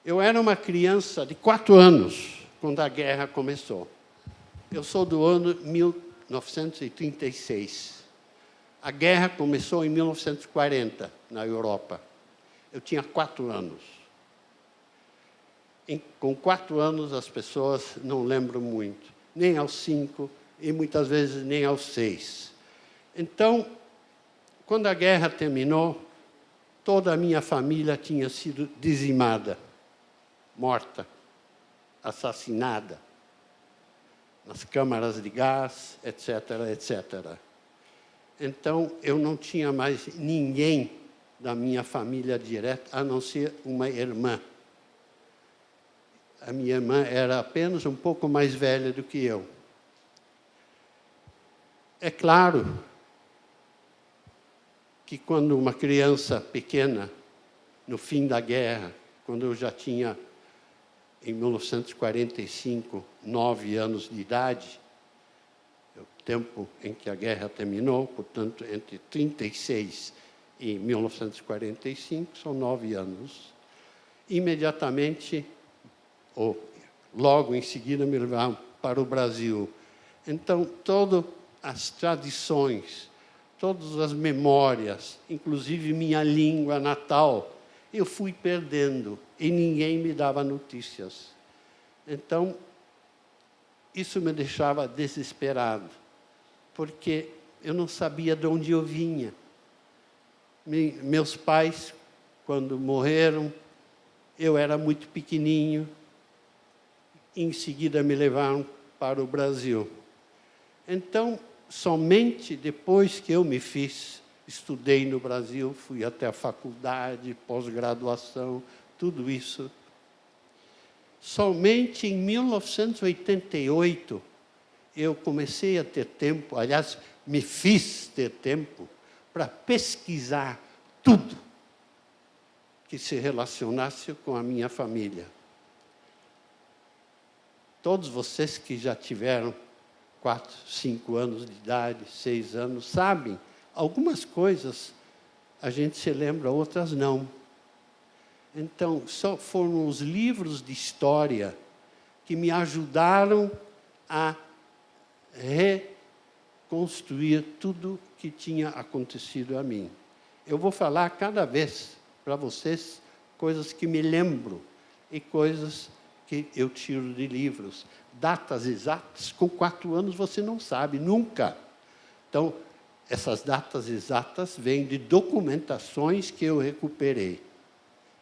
Eu era uma criança de 4 anos quando a guerra começou. Eu sou do ano 1936. A guerra começou em 1940, na Europa. Eu tinha 4 anos. Com 4 anos, as pessoas não lembram muito, nem aos 5 e muitas vezes nem aos 6. Então, quando a guerra terminou, toda a minha família tinha sido dizimada, morta, assassinada, nas câmaras de gás, etc., etc. Então, eu não tinha mais ninguém da minha família direta, a não ser uma irmã. A minha irmã era apenas um pouco mais velha do que eu. É claro que quando uma criança pequena, no fim da guerra, quando eu já tinha, em 1945, 9 anos de idade, o tempo em que a guerra terminou, portanto, entre 1936 e 1945, são 9 anos. Imediatamente, ou logo em seguida, me levaram para o Brasil. Então, todas as tradições, todas as memórias, inclusive minha língua natal, eu fui perdendo e ninguém me dava notícias. Então, isso me deixava desesperado, porque eu não sabia de onde eu vinha. Meus pais, quando morreram, eu era muito pequenininho. Em seguida, me levaram para o Brasil. Então, somente depois que eu me fiz, estudei no Brasil, fui até a faculdade, pós-graduação, tudo isso. Somente em 1988, eu comecei a ter tempo, aliás, me fiz ter tempo para pesquisar tudo que se relacionasse com a minha família. Todos vocês que já tiveram 4, 5 anos de idade, 6 anos, sabem, algumas coisas a gente se lembra, outras não. Então, só foram os livros de história que me ajudaram a reconstruir tudo que tinha acontecido a mim. Eu vou falar cada vez para vocês coisas que me lembro e coisas que eu tiro de livros. Datas exatas, com 4 anos você não sabe, nunca. Então, essas datas exatas vêm de documentações que eu recuperei.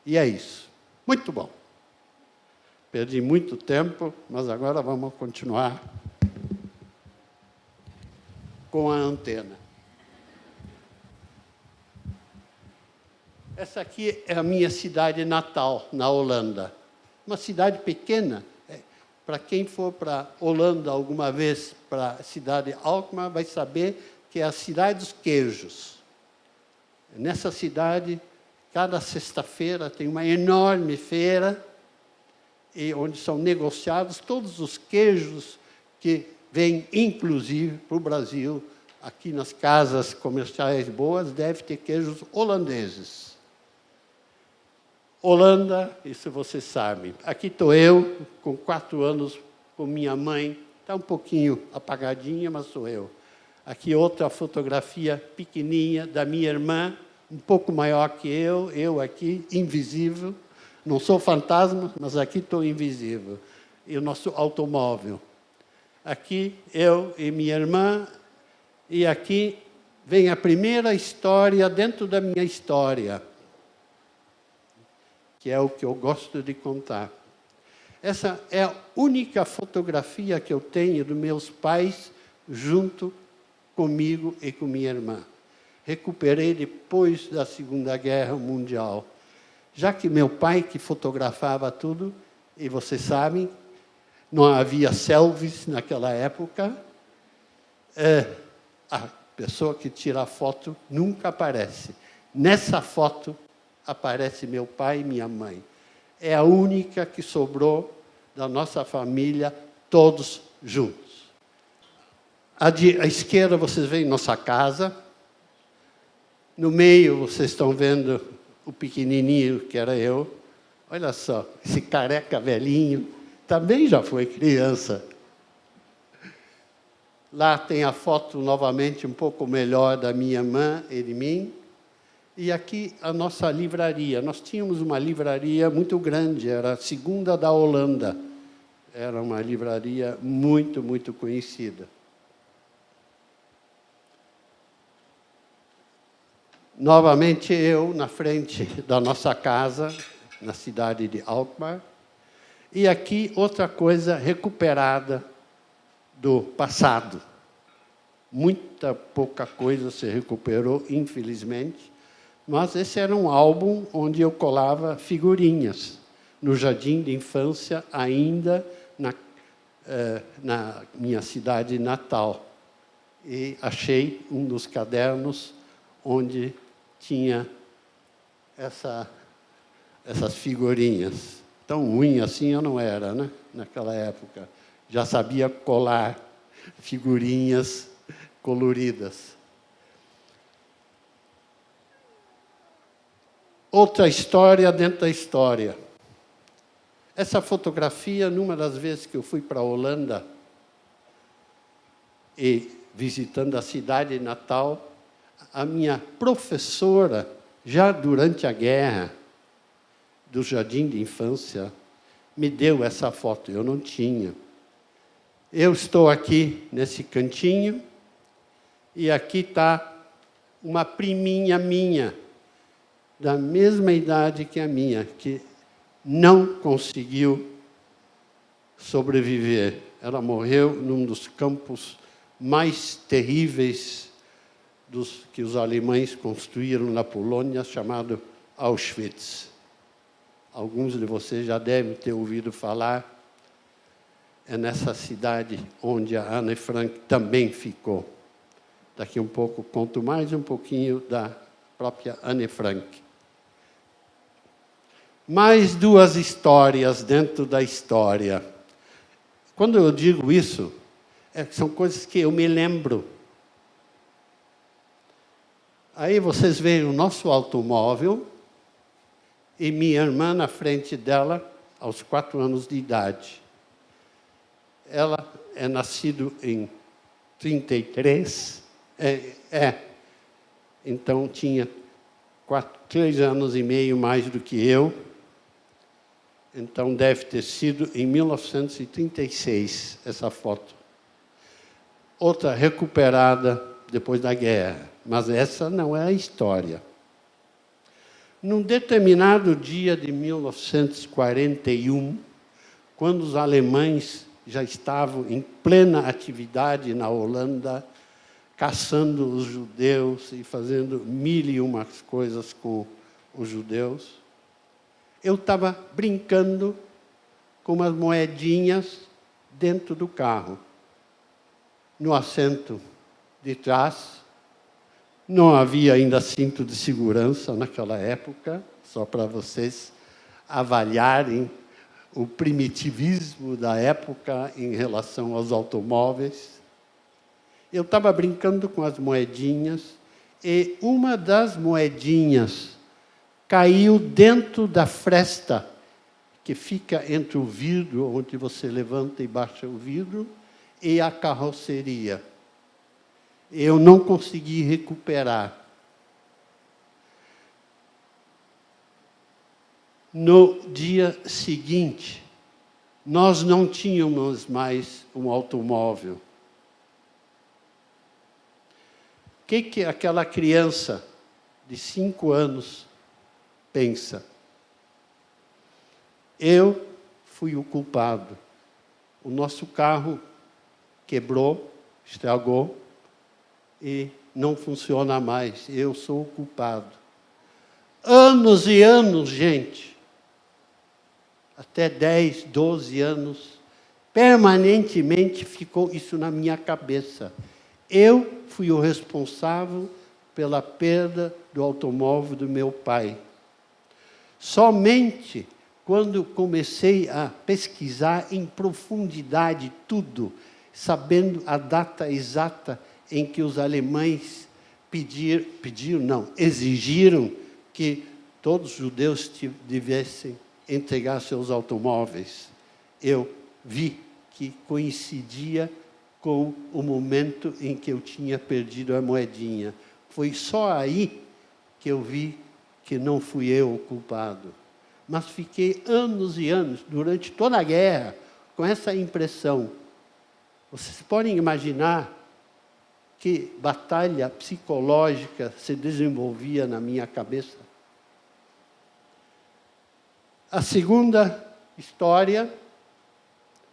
E é isso. Muito bom. Perdi muito tempo, mas agora vamos continuar com a antena. Essa aqui é a minha cidade natal, na Holanda. Uma cidade pequena. Para quem for para a Holanda alguma vez, para a cidade de Alkmaar, vai saber que é a cidade dos queijos. Nessa cidade, cada sexta-feira tem uma enorme feira, onde são negociados todos os queijos que vêm, inclusive, para o Brasil. Aqui nas casas comerciais boas, deve ter queijos holandeses. Holanda, isso vocês sabem. Aqui estou eu, com 4 anos, com minha mãe. Está um pouquinho apagadinha, mas sou eu. Aqui outra fotografia pequenininha da minha irmã, um pouco maior que eu aqui, invisível. Não sou fantasma, mas aqui estou invisível. E o nosso automóvel. Aqui eu e minha irmã, e aqui vem a primeira história dentro da minha história, que é o que eu gosto de contar. Essa é a única fotografia que eu tenho dos meus pais junto comigo e com minha irmã. Recuperei depois da Segunda Guerra Mundial. Já que meu pai que fotografava tudo, e vocês sabem, não havia selfies naquela época, a pessoa que tira a foto nunca aparece. Nessa foto aparece meu pai e minha mãe. É a única que sobrou da nossa família, todos juntos. À esquerda vocês veem nossa casa. No meio vocês estão vendo o pequenininho que era eu. Olha só, esse careca velhinho também já foi criança. Lá tem a foto novamente um pouco melhor da minha irmã e de mim. E aqui a nossa livraria. Nós tínhamos uma livraria muito grande, era a segunda da Holanda. Era uma livraria muito, muito conhecida. Novamente eu na frente da nossa casa, na cidade de Alkmaar. E aqui outra coisa recuperada do passado. Muita pouca coisa se recuperou, infelizmente. Mas esse era um álbum onde eu colava figurinhas, no jardim de infância, ainda na minha cidade natal. E achei um dos cadernos onde tinha essas figurinhas. Tão ruim assim eu não era, né? Naquela época. Já sabia colar figurinhas coloridas. Outra história dentro da história. Essa fotografia, numa das vezes que eu fui para a Holanda e visitando a cidade natal, a minha professora, já durante a guerra, do jardim de infância, me deu essa foto, eu não tinha. Eu estou aqui nesse cantinho e aqui está uma priminha minha, da mesma idade que a minha, que não conseguiu sobreviver. Ela morreu num dos campos mais terríveis que os alemães construíram na Polônia, chamado Auschwitz. Alguns de vocês já devem ter ouvido falar. É nessa cidade onde a Anne Frank também ficou. Daqui um pouco conto mais um pouquinho da própria Anne Frank. Mais duas histórias dentro da história. Quando eu digo isso, são coisas que eu me lembro. Aí vocês veem o nosso automóvel e minha irmã na frente dela, aos 4 anos de idade. Ela é nascida em 33, então tinha 3 anos e meio mais do que eu. Então, deve ter sido em 1936, essa foto. Outra recuperada depois da guerra, mas essa não é a história. Num determinado dia de 1941, quando os alemães já estavam em plena atividade na Holanda, caçando os judeus e fazendo 1001 coisas com os judeus, eu estava brincando com umas moedinhas dentro do carro. No assento de trás, não havia ainda cinto de segurança naquela época, só para vocês avaliarem o primitivismo da época em relação aos automóveis. Eu estava brincando com as moedinhas e uma das moedinhas caiu dentro da fresta que fica entre o vidro, onde você levanta e baixa o vidro, e a carroceria. Eu não consegui recuperar. No dia seguinte, nós não tínhamos mais um automóvel. O que aquela criança de 5 anos pensa? Eu fui o culpado. O nosso carro quebrou, estragou e não funciona mais. Eu sou o culpado. Anos e anos, gente, até 10, 12 anos, permanentemente ficou isso na minha cabeça. Eu fui o responsável pela perda do automóvel do meu pai. Somente quando comecei a pesquisar em profundidade tudo, sabendo a data exata em que os alemães exigiram que todos os judeus devessem entregar seus automóveis, eu vi que coincidia com o momento em que eu tinha perdido a moedinha. Foi só aí que eu vi que não fui eu o culpado. Mas fiquei anos e anos, durante toda a guerra, com essa impressão. Vocês podem imaginar que batalha psicológica se desenvolvia na minha cabeça? A segunda história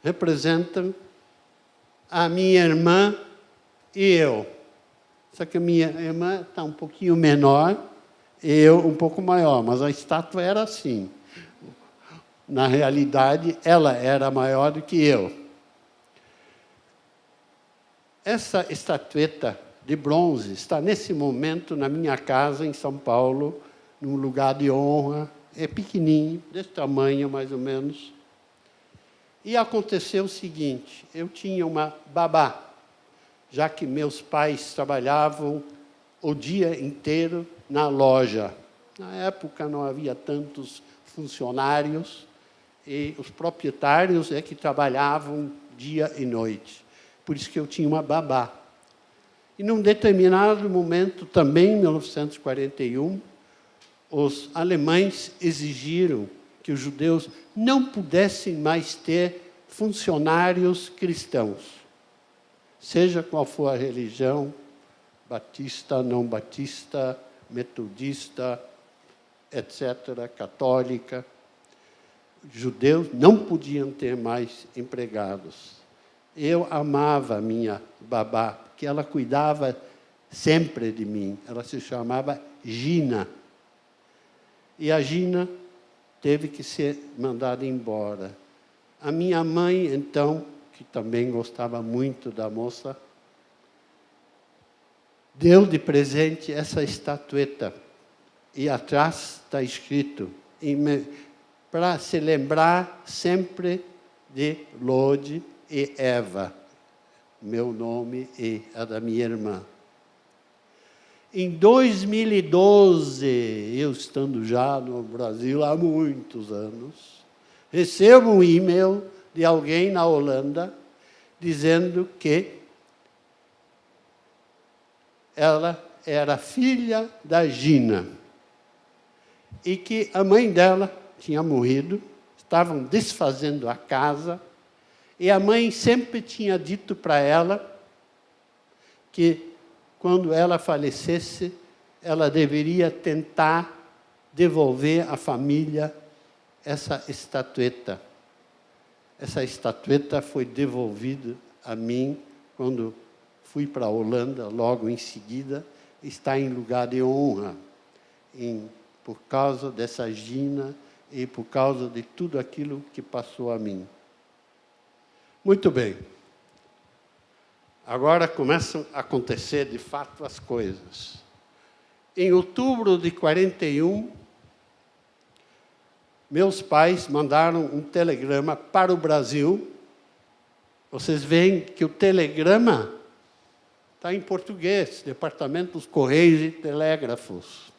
representa a minha irmã e eu. Só que a minha irmã está um pouquinho menor e eu um pouco maior, mas a estátua era assim. Na realidade, ela era maior do que eu. Essa estatueta de bronze está, nesse momento, na minha casa, em São Paulo, num lugar de honra. É pequenininho, desse tamanho, mais ou menos. E aconteceu o seguinte, eu tinha uma babá, já que meus pais trabalhavam o dia inteiro na loja. Na época não havia tantos funcionários, e os proprietários é que trabalhavam dia e noite. Por isso que eu tinha uma babá. E num determinado momento, também em 1941, os alemães exigiram que os judeus não pudessem mais ter funcionários cristãos, seja qual for a religião, batista, não batista, metodista, etc., católica. Judeus não podiam ter mais empregados. Eu amava a minha babá, porque ela cuidava sempre de mim. Ela se chamava Gina. E a Gina teve que ser mandada embora. A minha mãe, então, que também gostava muito da moça, deu de presente essa estatueta. E atrás está escrito, para se lembrar sempre de Lode e Eva, meu nome e a da minha irmã. Em 2012, eu estando já no Brasil há muitos anos, recebo um e-mail de alguém na Holanda dizendo que ela era filha da Gina e que a mãe dela tinha morrido, estavam desfazendo a casa e a mãe sempre tinha dito para ela que quando ela falecesse, ela deveria tentar devolver à família essa estatueta. Essa estatueta foi devolvida a mim quando fui para a Holanda, logo em seguida, está em lugar de honra, por causa dessa Gina e por causa de tudo aquilo que passou a mim. Muito bem. Agora começam a acontecer, de fato, as coisas. Em outubro de 41, meus pais mandaram um telegrama para o Brasil. Vocês veem que o telegrama está em português, Departamento dos Correios e Telégrafos.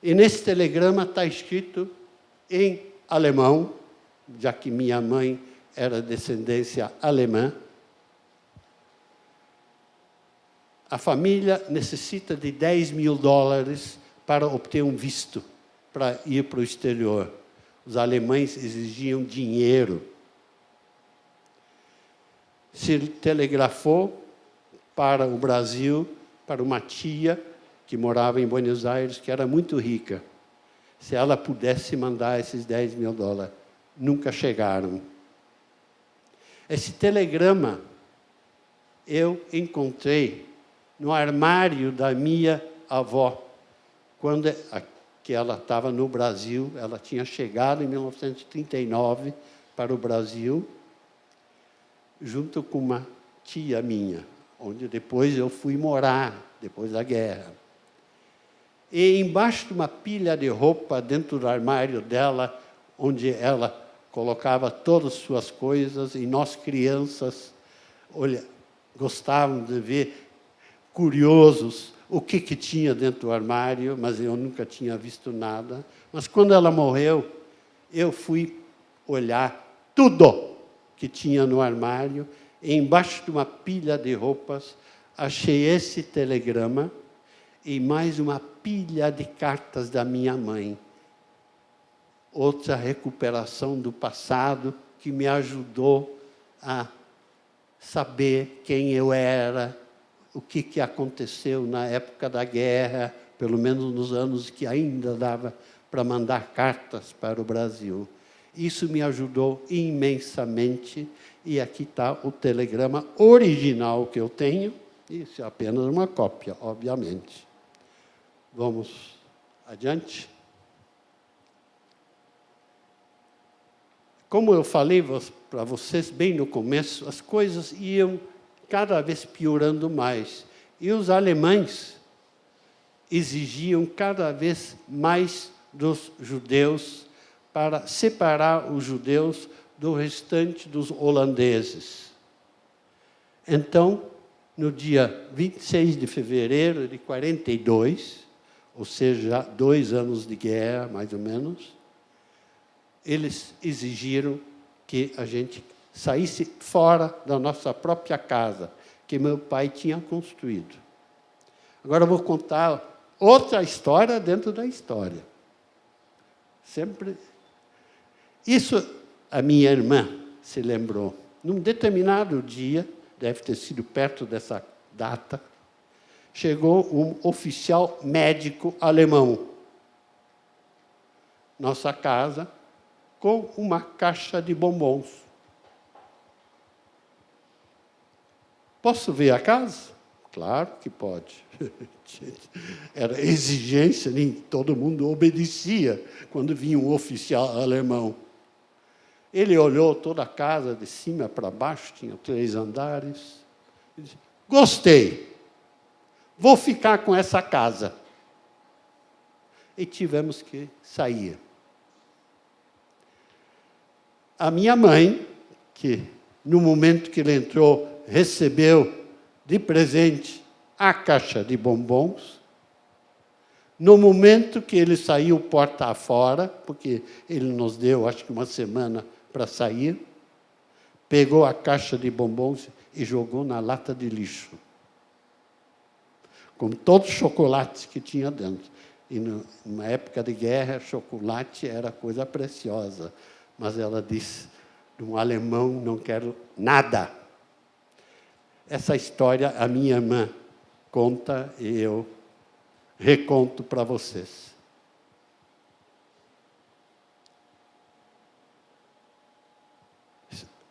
E nesse telegrama está escrito em alemão, já que minha mãe era descendência alemã. A família necessita de $10.000 para obter um visto, para ir para o exterior. Os alemães exigiam dinheiro. Se telegrafou para o Brasil, para uma tia que morava em Buenos Aires, que era muito rica. Se ela pudesse mandar esses $10.000, nunca chegaram. Esse telegrama eu encontrei no armário da minha avó, quando que ela estava no Brasil. Ela tinha chegado em 1939 para o Brasil, junto com uma tia minha, onde depois eu fui morar, depois da guerra. E embaixo de uma pilha de roupa, dentro do armário dela, onde ela colocava todas as suas coisas, e nós, crianças, gostávamos de ver, curiosos, o que tinha dentro do armário, mas eu nunca tinha visto nada. Mas quando ela morreu, eu fui olhar tudo que tinha no armário, e embaixo de uma pilha de roupas, achei esse telegrama e mais uma pilha de cartas da minha mãe. Outra recuperação do passado que me ajudou a saber quem eu era, o que aconteceu na época da guerra, pelo menos nos anos que ainda dava para mandar cartas para o Brasil. Isso me ajudou imensamente, e aqui está o telegrama original que eu tenho, isso é apenas uma cópia, obviamente. Vamos adiante. Como eu falei para vocês bem no começo, as coisas iam cada vez piorando mais. E os alemães exigiam cada vez mais dos judeus para separar os judeus do restante dos holandeses. Então, no dia 26 de fevereiro de 42, ou seja, 2 anos de guerra, mais ou menos, eles exigiram que a gente saísse fora da nossa própria casa, que meu pai tinha construído. Agora eu vou contar outra história dentro da história. Sempre. Isso a minha irmã se lembrou. Num determinado dia, deve ter sido perto dessa data, chegou um oficial médico alemão. Nossa casa, com uma caixa de bombons. Posso ver a casa? Claro que pode. Era exigência, nem todo mundo obedecia quando vinha um oficial alemão. Ele olhou toda a casa, de cima para baixo, tinha 3 andares. Ele disse, gostei, vou ficar com essa casa. E tivemos que sair. A minha mãe, que no momento que ele entrou, recebeu de presente a caixa de bombons. No momento que ele saiu porta afora, porque ele nos deu, acho que 1 semana para sair, pegou a caixa de bombons e jogou na lata de lixo, com todos os chocolates que tinha dentro. E numa época de guerra, chocolate era coisa preciosa. Mas ela disse, de um alemão, não quero nada. Essa história a minha irmã conta e eu reconto para vocês.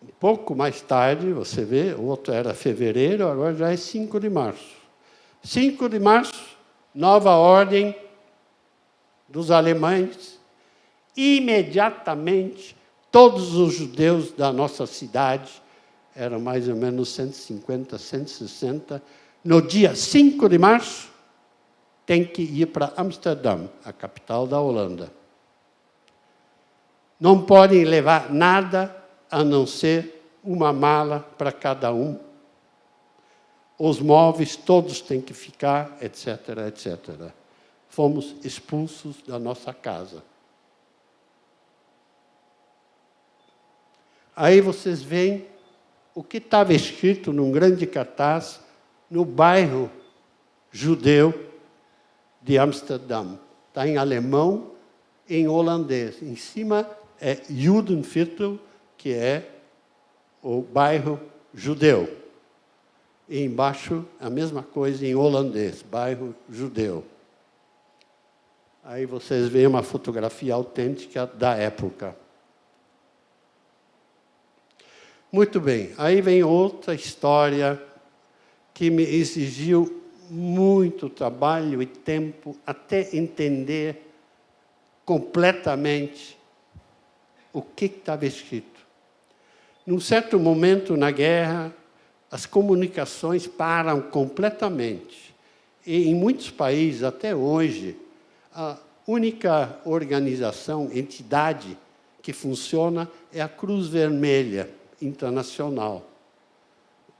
Um pouco mais tarde, você vê, o outro era fevereiro, agora já é 5 de março. 5 de março, nova ordem dos alemães. Imediatamente, todos os judeus da nossa cidade, eram mais ou menos 150, 160, no dia 5 de março, tem que ir para Amsterdã, a capital da Holanda. Não podem levar nada a não ser uma mala para cada um. Os móveis todos têm que ficar, etc., etc. Fomos expulsos da nossa casa. Aí vocês veem o que estava escrito num grande cartaz no bairro judeu de Amsterdã. Está em alemão e em holandês. Em cima é Judenviertel, que é o bairro judeu. E embaixo a mesma coisa em holandês, bairro judeu. Aí vocês veem uma fotografia autêntica da época. Muito bem, aí vem outra história que me exigiu muito trabalho e tempo até entender completamente o que estava escrito. Num certo momento na guerra, as comunicações param completamente. E em muitos países, até hoje, a única organização, entidade que funciona é a Cruz Vermelha Internacional.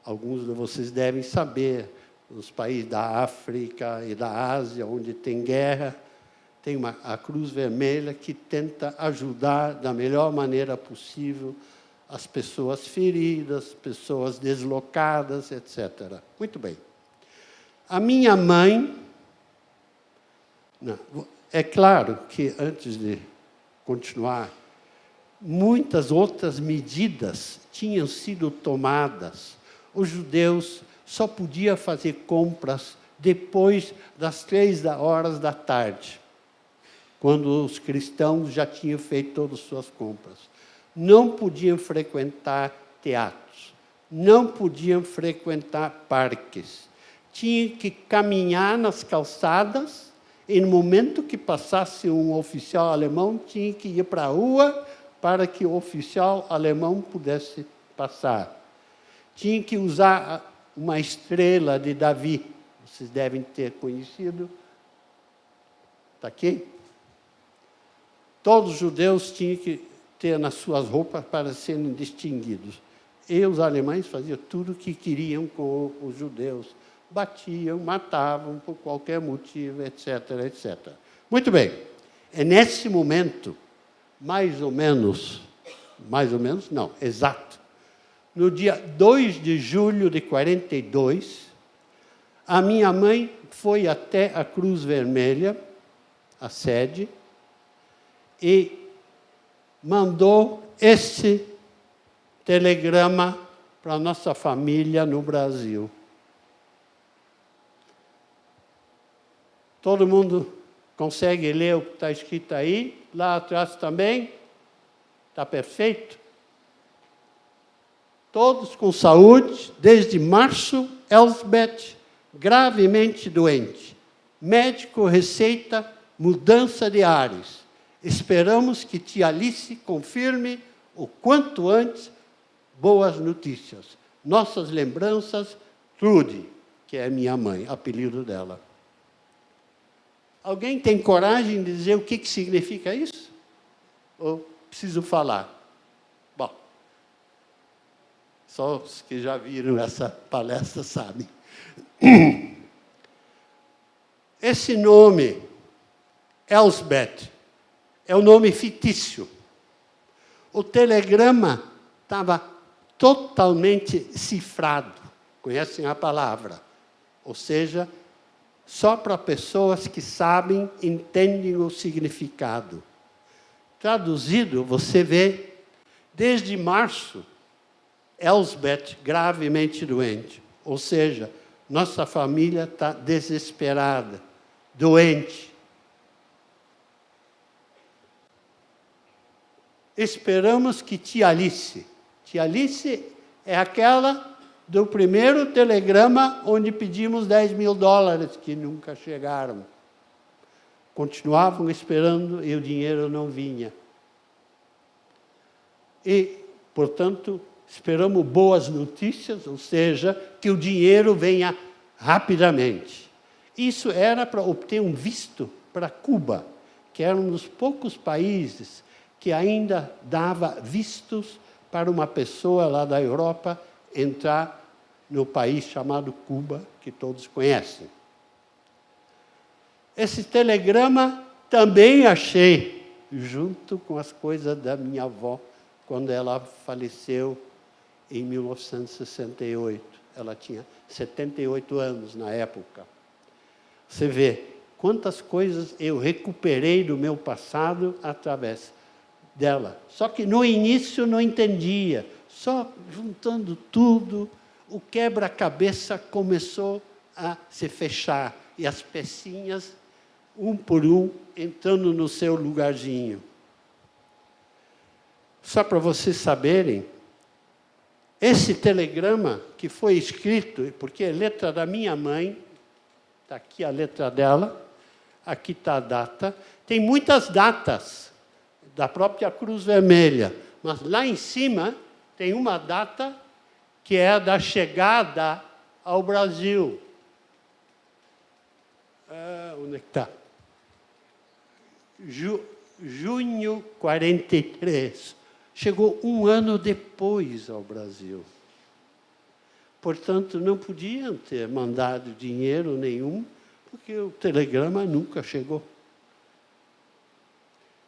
Alguns de vocês devem saber, nos países da África e da Ásia, onde tem guerra, tem a Cruz Vermelha que tenta ajudar da melhor maneira possível as pessoas feridas, pessoas deslocadas, etc. Muito bem. A minha mãe... Não, é claro que, antes de continuar, muitas outras medidas tinham sido tomadas. Os judeus só podiam fazer compras depois das 3 da tarde, quando os cristãos já tinham feito todas as suas compras. Não podiam frequentar teatros, não podiam frequentar parques. Tinham que caminhar nas calçadas, e no momento que passasse um oficial alemão, tinha que ir para a rua para que o oficial alemão pudesse passar. Tinha que usar uma estrela de Davi, vocês devem ter conhecido. Está aqui? Todos os judeus tinham que ter nas suas roupas para serem distinguidos. E os alemães faziam tudo o que queriam com os judeus. Batiam, matavam por qualquer motivo, etc., etc. Muito bem. É nesse momento, mais ou menos, não, exato, no dia 2 de julho de 42, a minha mãe foi até a Cruz Vermelha, a sede, e mandou esse telegrama para a nossa família no Brasil. Todo mundo consegue ler o que está escrito aí? Lá atrás também? Está perfeito? Todos com saúde, desde março, Elsbeth, gravemente doente. Médico receita mudança de ares. Esperamos que tia Alice confirme o quanto antes boas notícias. Nossas lembranças, Trude, que é minha mãe, apelido dela. Alguém tem coragem de dizer o que significa isso? Ou preciso falar? Bom, só os que já viram essa palestra sabem. Esse nome, Elsbeth, é um nome fictício. O telegrama estava totalmente cifrado. Conhecem a palavra? Ou seja, só para pessoas que sabem, entendem o significado. Traduzido, você vê, desde março, Elsbeth gravemente doente. Ou seja, nossa família está desesperada, doente. Esperamos que tia Alice é aquela do primeiro telegrama onde pedimos $10 mil, que nunca chegaram. Continuavam esperando e o dinheiro não vinha. E, portanto, esperamos boas notícias, ou seja, que o dinheiro venha rapidamente. Isso era para obter um visto para Cuba, que era um dos poucos países que ainda dava vistos para uma pessoa lá da Europa entrar no país chamado Cuba, que todos conhecem. Esse telegrama também achei, junto com as coisas da minha avó, quando ela faleceu em 1968. Ela tinha 78 anos na época. Você vê quantas coisas eu recuperei do meu passado através dela. Só que no início não entendia. Só juntando tudo, o quebra-cabeça começou a se fechar. E as pecinhas, um por um, entrando no seu lugarzinho. Só para vocês saberem, esse telegrama que foi escrito, porque é letra da minha mãe, está aqui a letra dela, aqui está a data, tem muitas datas da própria Cruz Vermelha, mas lá em cima tem uma data que é a da chegada ao Brasil. Onde é que está? Junho 43. Chegou um ano depois ao Brasil. Portanto, não podiam ter mandado dinheiro nenhum, porque o telegrama nunca chegou.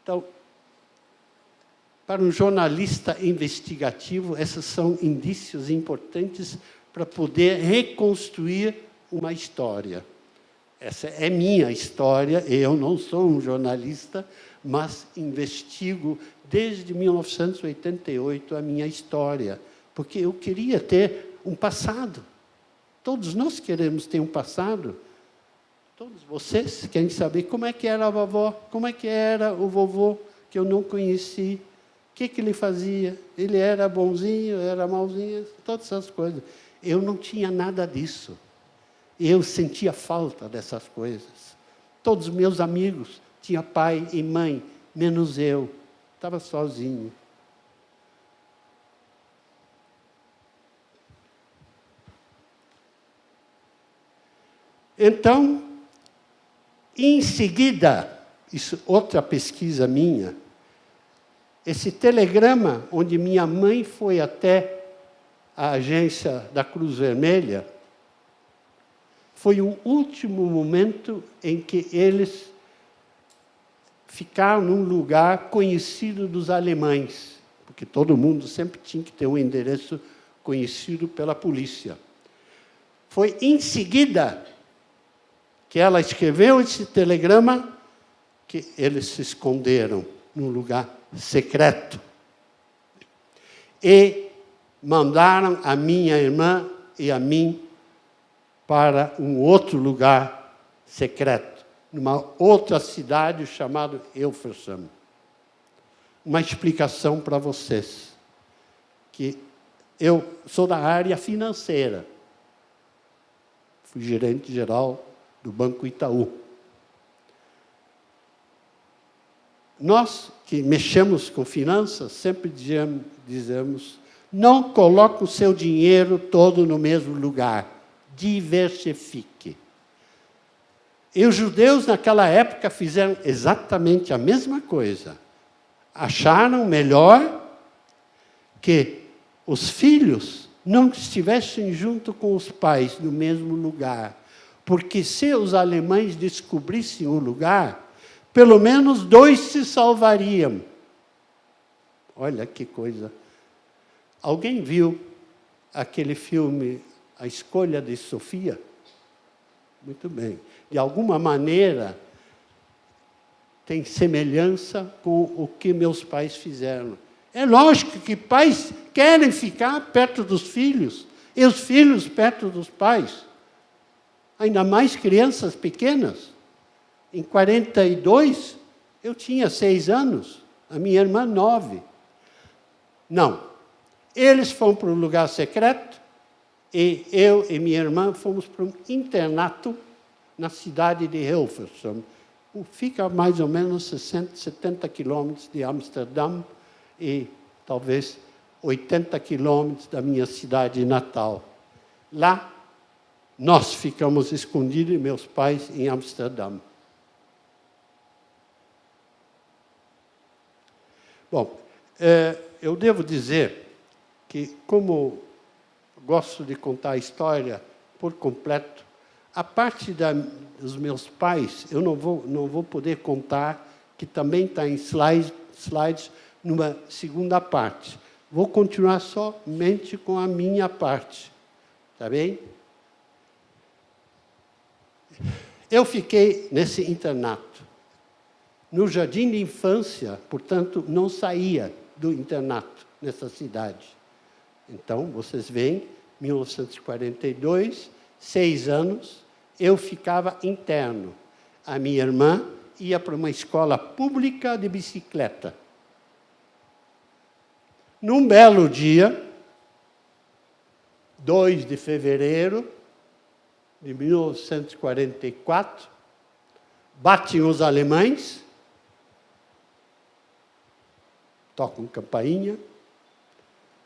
Então, para um jornalista investigativo, esses são indícios importantes para poder reconstruir uma história. Essa é minha história, eu não sou um jornalista, mas investigo desde 1988 a minha história, porque eu queria ter um passado. Todos nós queremos ter um passado. Todos vocês querem saber como é que era a vovó, como é que era o vovô que eu não conheci, o que ele fazia, ele era bonzinho, era malzinho, todas essas coisas. Eu não tinha nada disso. Eu sentia falta dessas coisas. Todos os meus amigos tinham pai e mãe, menos eu. Estava sozinho. Então, em seguida, isso, outra pesquisa minha, esse telegrama, onde minha mãe foi até a agência da Cruz Vermelha, foi o último momento em que eles ficaram num lugar conhecido dos alemães, porque todo mundo sempre tinha que ter um endereço conhecido pela polícia. Foi em seguida que ela escreveu esse telegrama que eles se esconderam num lugar secreto e mandaram a minha irmã e a mim para um outro lugar secreto, numa outra cidade chamada Hilversum. Uma explicação para vocês, que eu sou da área financeira, fui gerente geral do Banco Itaú. Nós que mexemos com finanças, sempre dizemos, não coloque o seu dinheiro todo no mesmo lugar. Diversifique. E os judeus, naquela época, fizeram exatamente a mesma coisa. Acharam melhor que os filhos não estivessem junto com os pais no mesmo lugar. Porque se os alemães descobrissem o lugar, pelo menos 2 se salvariam. Olha que coisa. Alguém viu aquele filme A Escolha de Sofia? Muito bem. De alguma maneira, tem semelhança com o que meus pais fizeram. É lógico que pais querem ficar perto dos filhos, e os filhos perto dos pais. Ainda mais crianças pequenas. Em 42, eu tinha 6 anos, a minha irmã 9. Não. Eles foram para um lugar secreto, e eu e minha irmã fomos para um internato na cidade de Hilversum. Fica a mais ou menos 60, 70 quilômetros de Amsterdã e talvez 80 quilômetros da minha cidade natal. Lá, nós ficamos escondidos, meus pais, em Amsterdã. Bom, eu devo dizer que, como gosto de contar a história por completo, a parte dos meus pais, eu não vou poder contar, que também está em slides, numa segunda parte. Vou continuar somente com a minha parte. Está bem? Eu fiquei nesse internato. No jardim de infância, portanto, não saía do internato nessa cidade. Então, vocês veem, 1942, 6 anos, eu ficava interno. A minha irmã ia para uma escola pública de bicicleta. Num belo dia, 2 de fevereiro de 1944, batem os alemães, tocam campainha,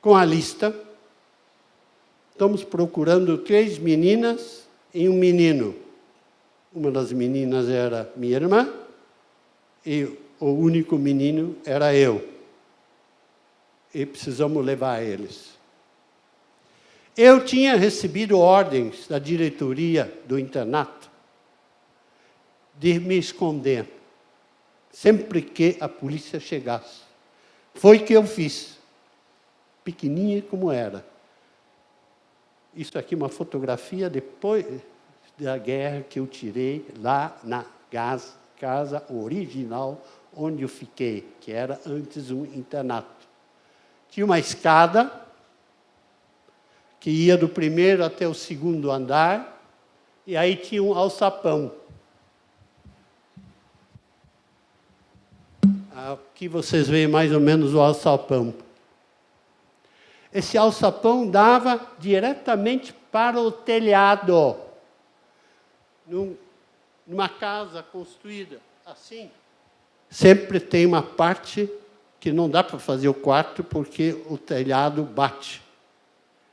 com a lista. Estamos procurando 3 meninas e um menino. Uma das meninas era minha irmã e o único menino era eu. E precisamos levar eles. Eu tinha recebido ordens da diretoria do internato de me esconder. sempre que a polícia chegasse. Foi o que eu fiz, pequenininha como era. Isso aqui é uma fotografia depois da guerra que eu tirei lá na casa original onde eu fiquei, que era antes um internato. Tinha uma escada que ia do primeiro até o segundo andar, e aí tinha um alçapão. Aqui vocês veem mais ou menos o alçapão. Esse alçapão dava diretamente para o telhado. Numa casa construída assim, sempre tem uma parte que não dá para fazer o quarto porque o telhado bate.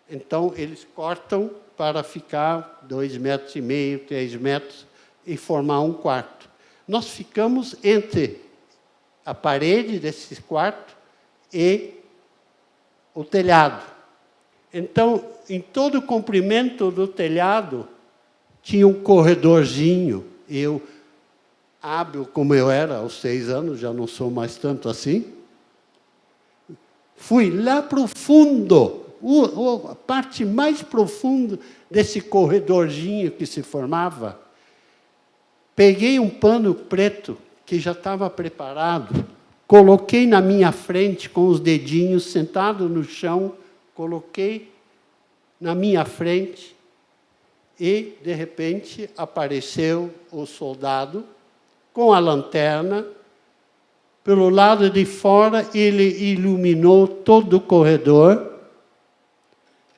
Então, eles cortam para ficar 2,5 metros, 3 metros e formar um quarto. Nós ficamos entre a parede desse quarto e o telhado. Então, em todo o comprimento do telhado, tinha um corredorzinho. Eu, hábil como eu era aos 6 anos, já não sou mais tanto assim, fui lá para o fundo, a parte mais profunda desse corredorzinho que se formava. Peguei um pano preto que já estava preparado, coloquei na minha frente com os dedinhos, sentado no chão, coloquei na minha frente e, de repente, apareceu o soldado com a lanterna. Pelo lado de fora, ele iluminou todo o corredor,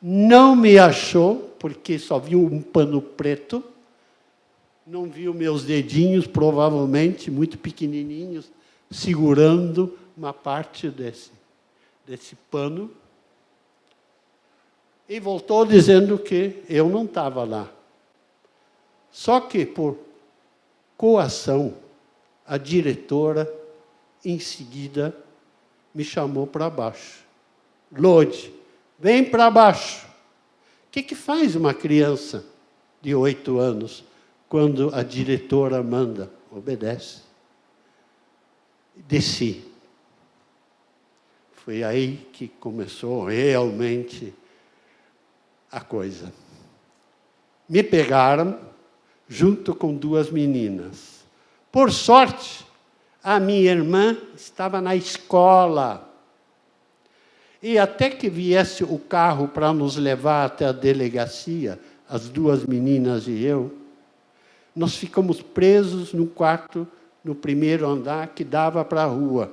não me achou, porque só viu um pano preto, não viu meus dedinhos, provavelmente, muito pequenininhos, segurando uma parte desse pano, e voltou dizendo que eu não estava lá. Só que, por coação, a diretora, em seguida, me chamou para baixo. Lode, vem para baixo. O que faz uma criança de 8 anos quando a diretora manda? Obedece. Desci. Foi aí que começou realmente a coisa. Me pegaram junto com 2 meninas. Por sorte, a minha irmã estava na escola. E até que viesse o carro para nos levar até a delegacia, as 2 meninas e eu, nós ficamos presos num quarto no primeiro andar que dava para a rua.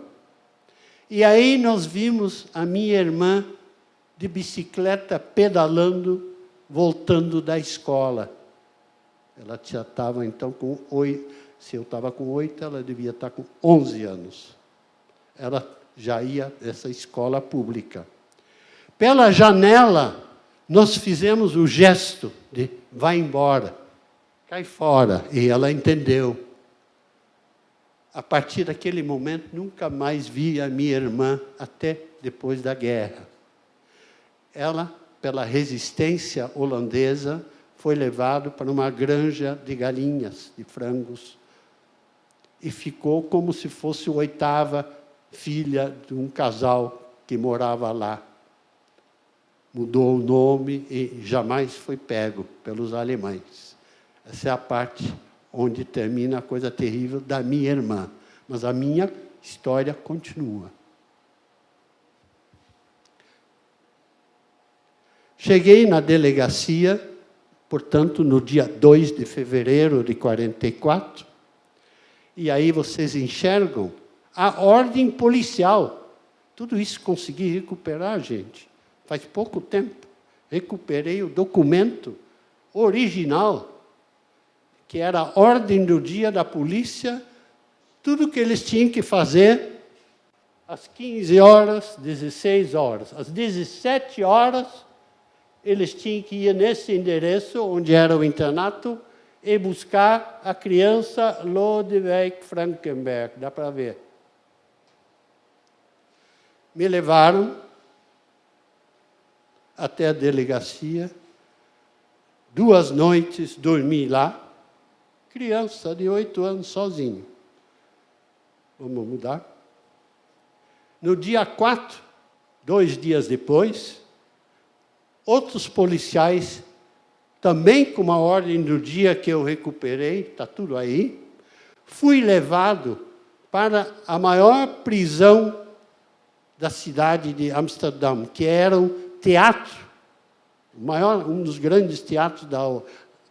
E aí nós vimos a minha irmã de bicicleta pedalando, voltando da escola. Ela já estava então com 8. Se eu estava com 8, ela devia estar com 11 anos. Ela já ia nessa escola pública. Pela janela, nós fizemos o gesto de vai embora, cai fora. E ela entendeu. A partir daquele momento, nunca mais vi a minha irmã até depois da guerra. Ela, pela resistência holandesa, foi levada para uma granja de galinhas, de frangos, e ficou como se fosse a 8ª filha de um casal que morava lá. Mudou o nome e jamais foi pego pelos alemães. Essa é a parte onde termina a coisa terrível da minha irmã. Mas a minha história continua. Cheguei na delegacia, portanto, no dia 2 de fevereiro de 44, e aí vocês enxergam a ordem policial. Tudo isso consegui recuperar, gente. Faz pouco tempo. Recuperei o documento original, que era a ordem do dia da polícia, tudo que eles tinham que fazer às 15 horas, 16 horas. Às 17 horas, eles tinham que ir nesse endereço, onde era o internato, e buscar a criança Lodewijk Frankenberg, dá para ver. Me levaram até a delegacia, 2 noites dormi lá, criança de 8 anos, sozinho. Vamos mudar. No dia 4, 2 dias depois, outros policiais, também com uma ordem do dia que eu recuperei, está tudo aí, fui levado para a maior prisão da cidade de Amsterdã, que era um teatro, um dos grandes teatros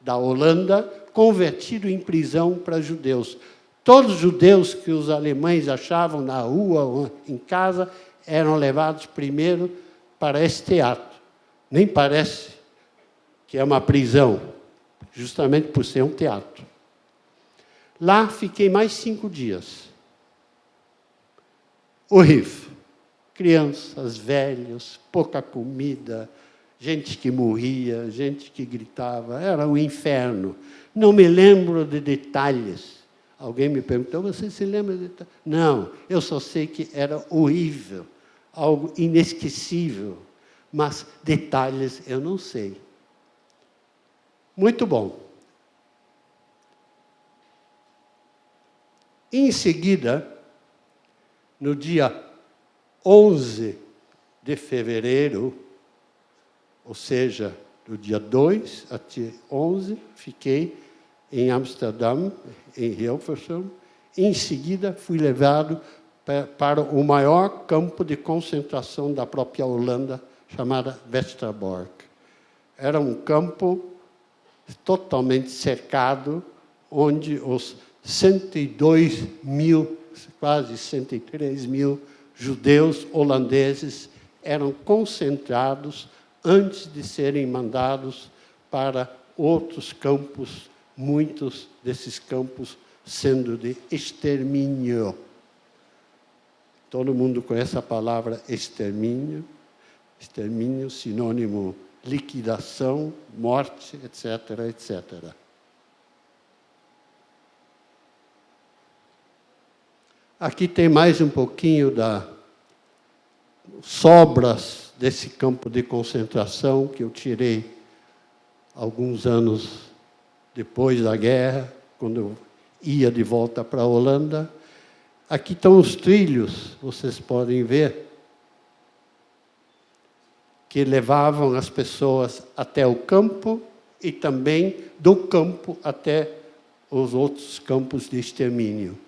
da Holanda, convertido em prisão para judeus. Todos os judeus que os alemães achavam na rua ou em casa eram levados primeiro para esse teatro. Nem parece que é uma prisão, justamente por ser um teatro. Lá fiquei mais 5 dias. Horrível. Crianças, velhos, pouca comida, gente que morria, gente que gritava. Era um inferno. Não me lembro de detalhes. Alguém me perguntou, você se lembra de detalhes? Não, eu só sei que era horrível, algo inesquecível. Mas detalhes eu não sei. Muito bom. Em seguida, no dia 11 de fevereiro, ou seja, do dia 2 até 11, fiquei em Amsterdã, em Hilversum. Em seguida, fui levado para o maior campo de concentração da própria Holanda, chamada Westerbork. Era um campo totalmente cercado, onde os 102 mil, quase 103 mil judeus holandeses eram concentrados antes de serem mandados para outros campos, muitos desses campos sendo de extermínio. Todo mundo conhece a palavra extermínio. Extermínio, sinônimo liquidação, morte, etc., etc. Aqui tem mais um pouquinho das sobras desse campo de concentração que eu tirei alguns anos depois da guerra, quando eu ia de volta para a Holanda. Aqui estão os trilhos, vocês podem ver, que levavam as pessoas até o campo e também do campo até os outros campos de extermínio.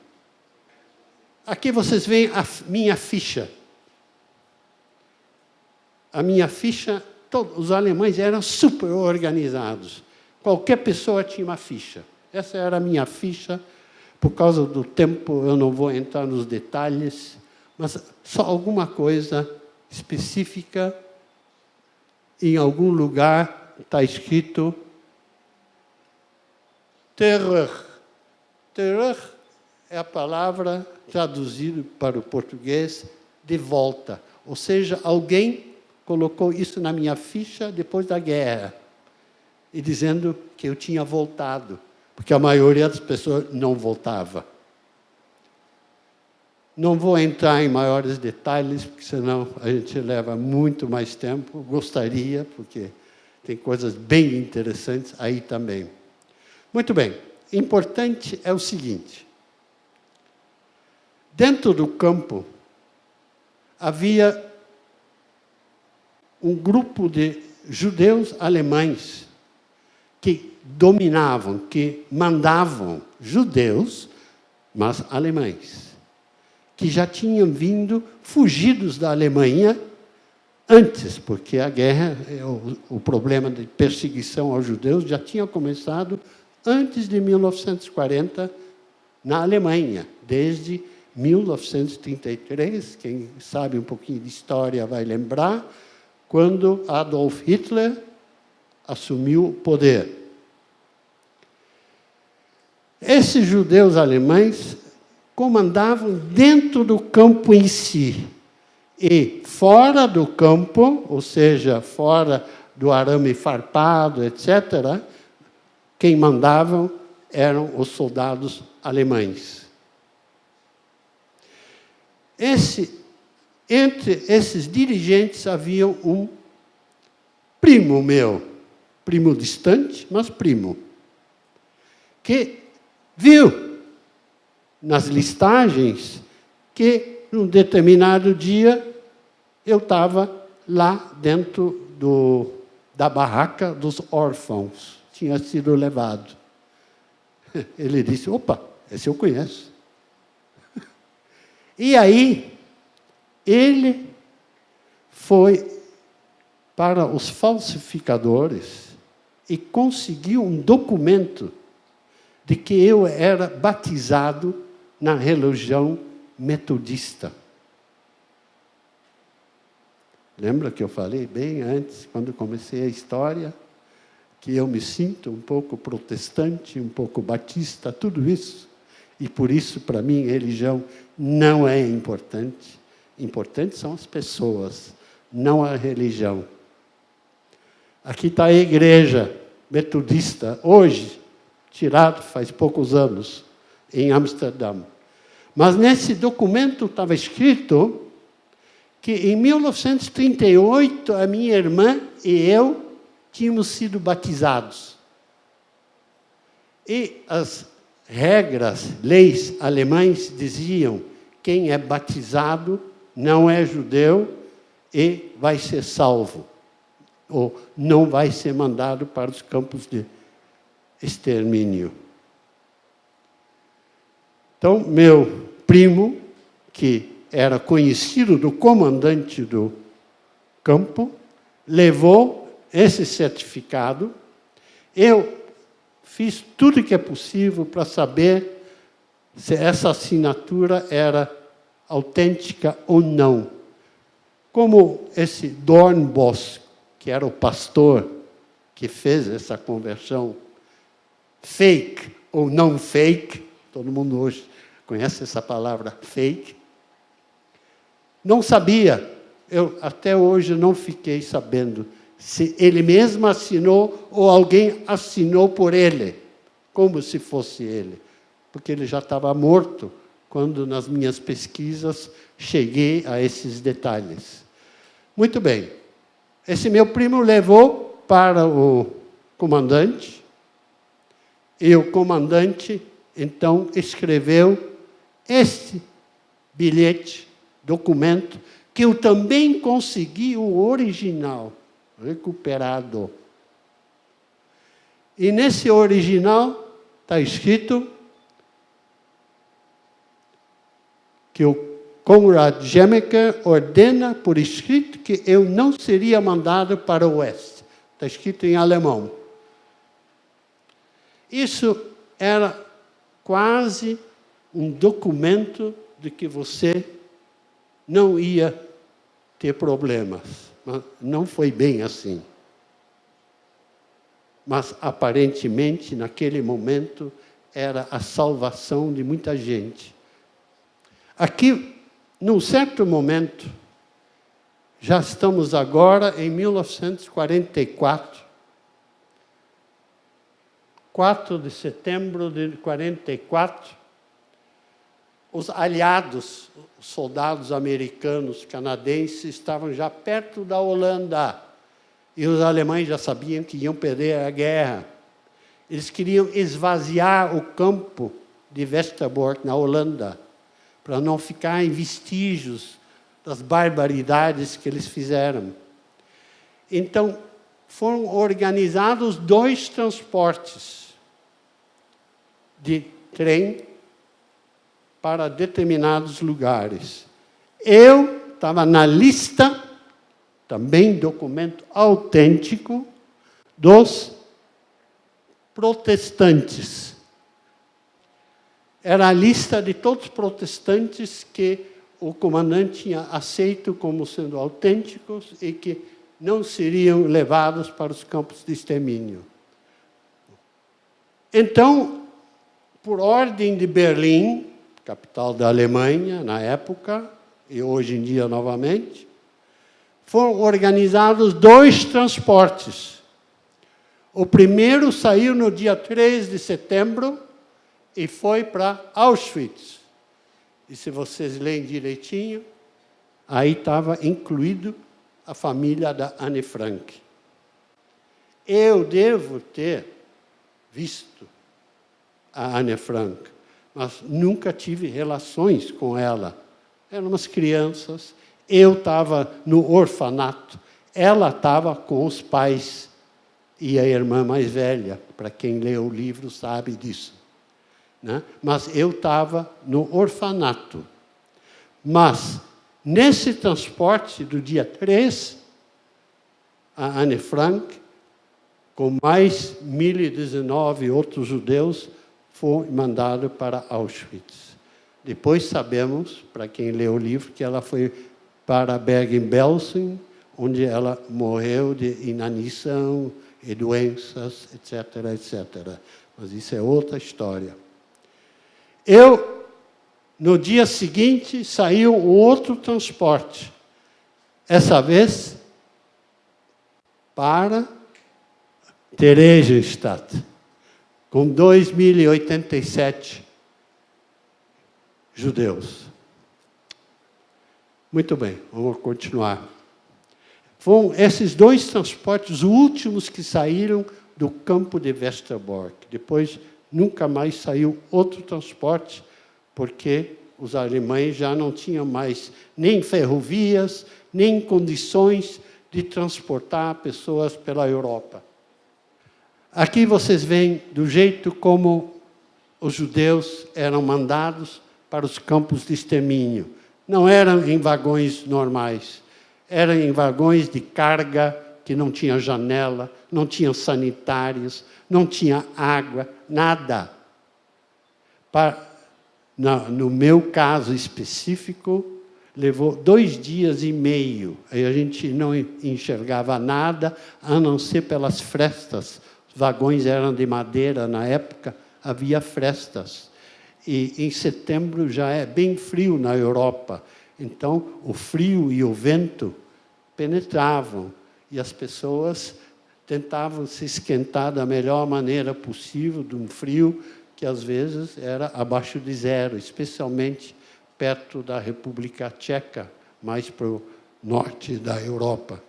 Aqui vocês veem a minha ficha. A minha ficha, os alemães eram super organizados. Qualquer pessoa tinha uma ficha. Essa era a minha ficha. Por causa do tempo, eu não vou entrar nos detalhes, mas só alguma coisa específica. Em algum lugar está escrito terror. Terror é a palavra traduzida para o português de volta. Ou seja, alguém colocou isso na minha ficha depois da guerra, e dizendo que eu tinha voltado, porque a maioria das pessoas não voltava. Não vou entrar em maiores detalhes, porque senão a gente leva muito mais tempo. Gostaria, porque tem coisas bem interessantes aí também. Muito bem. Importante é o seguinte. Dentro do campo, havia um grupo de judeus alemães que dominavam, que mandavam judeus, mas alemães, que já tinham vindo fugidos da Alemanha antes, porque a guerra, o problema de perseguição aos judeus já tinha começado antes de 1940 na Alemanha, desde 1933, quem sabe um pouquinho de história vai lembrar, quando Adolf Hitler assumiu o poder. Esses judeus alemães comandavam dentro do campo em si. E fora do campo, ou seja, fora do arame farpado, etc., quem mandavam eram os soldados alemães. Entre esses dirigentes havia um primo meu, primo distante, mas primo, que viu nas listagens que, num determinado dia, eu estava lá dentro da barraca dos órfãos. Tinha sido levado. Ele disse, opa, esse eu conheço. E aí, ele foi para os falsificadores e conseguiu um documento de que eu era batizado na religião metodista. Lembra que eu falei bem antes, quando comecei a história, que eu me sinto um pouco protestante, um pouco batista, tudo isso. E por isso, para mim, religião não é importante. Importantes são as pessoas, não a religião. Aqui está a igreja metodista, hoje, tirado faz poucos anos, em Amsterdã. Mas nesse documento estava escrito que em 1938 a minha irmã e eu tínhamos sido batizados. E as regras, leis alemães diziam: quem é batizado não é judeu e vai ser salvo, ou não vai ser mandado para os campos de extermínio. Então, meu primo, que era conhecido do comandante do campo, levou esse certificado. Eu fiz tudo o que é possível para saber se essa assinatura era autêntica ou não. Como esse Dornbos, que era o pastor que fez essa conversão, fake ou não fake, todo mundo hoje conhece essa palavra fake, não sabia, eu até hoje não fiquei sabendo se ele mesmo assinou ou alguém assinou por ele, como se fosse ele, porque ele já estava morto quando, nas minhas pesquisas, cheguei a esses detalhes. Muito bem. Esse meu primo levou para o comandante, e o comandante, então, escreveu este bilhete, documento, que eu também consegui o original, recuperado. E nesse original está escrito que o Konrad Gemmecker ordena por escrito que eu não seria mandado para o Oeste. Está escrito em alemão. Isso era quase um documento de que você não ia ter problemas. Mas não foi bem assim. Mas, aparentemente, naquele momento, era a salvação de muita gente. Aqui, num certo momento, já estamos agora em 1944, 4 de setembro de 44, os aliados, os soldados americanos, canadenses, estavam já perto da Holanda, e os alemães já sabiam que iam perder a guerra. Eles queriam esvaziar o campo de Westerbork, na Holanda, para não ficar em vestígios das barbaridades que eles fizeram. Então, foram organizados 2 transportes de trem para determinados lugares. Eu estava na lista, também documento autêntico, dos protestantes. Era a lista de todos os protestantes que o comandante tinha aceito como sendo autênticos e que não seriam levados para os campos de extermínio. Então, por ordem de Berlim, capital da Alemanha na época, e hoje em dia novamente, foram organizados 2 transportes. O primeiro saiu no dia 3 de setembro, e foi para Auschwitz. E se vocês leem direitinho, aí estava incluído a família da Anne Frank. Eu devo ter visto a Anne Frank, mas nunca tive relações com ela eram umas crianças, eu estava no orfanato, ela estava com os pais e a irmã mais velha, para quem lê o livro sabe disso, né? Mas eu estava no orfanato. Mas, nesse transporte do dia 3, a Anne Frank, com mais 1.019 outros judeus, foi mandada para Auschwitz. Depois sabemos, para quem lê o livro, que ela foi para Bergen-Belsen, onde ela morreu de inanição e doenças, etc., etc. Mas isso é outra história. No dia seguinte, saiu outro transporte. Essa vez para Theresienstadt, com 2.087 judeus. Muito bem, vamos continuar. Foram esses dois transportes os últimos que saíram do campo de Westerbork. Depois, nunca mais saiu outro transporte, porque os alemães já não tinham mais nem ferrovias, nem condições de transportar pessoas pela Europa. Aqui vocês veem do jeito como os judeus eram mandados para os campos de extermínio. Não eram em vagões normais, eram em vagões de carga que não tinha janela, não tinha sanitários, não tinha água, nada. No meu caso específico, levou 2 dias e meio. Aí a gente não enxergava nada, a não ser pelas frestas. Os vagões eram de madeira na época, havia frestas. E em setembro já é bem frio na Europa. Então, o frio e o vento penetravam. E as pessoas tentavam se esquentar da melhor maneira possível, de um frio que às vezes era abaixo de 0, especialmente perto da República Tcheca, mais para o norte da Europa.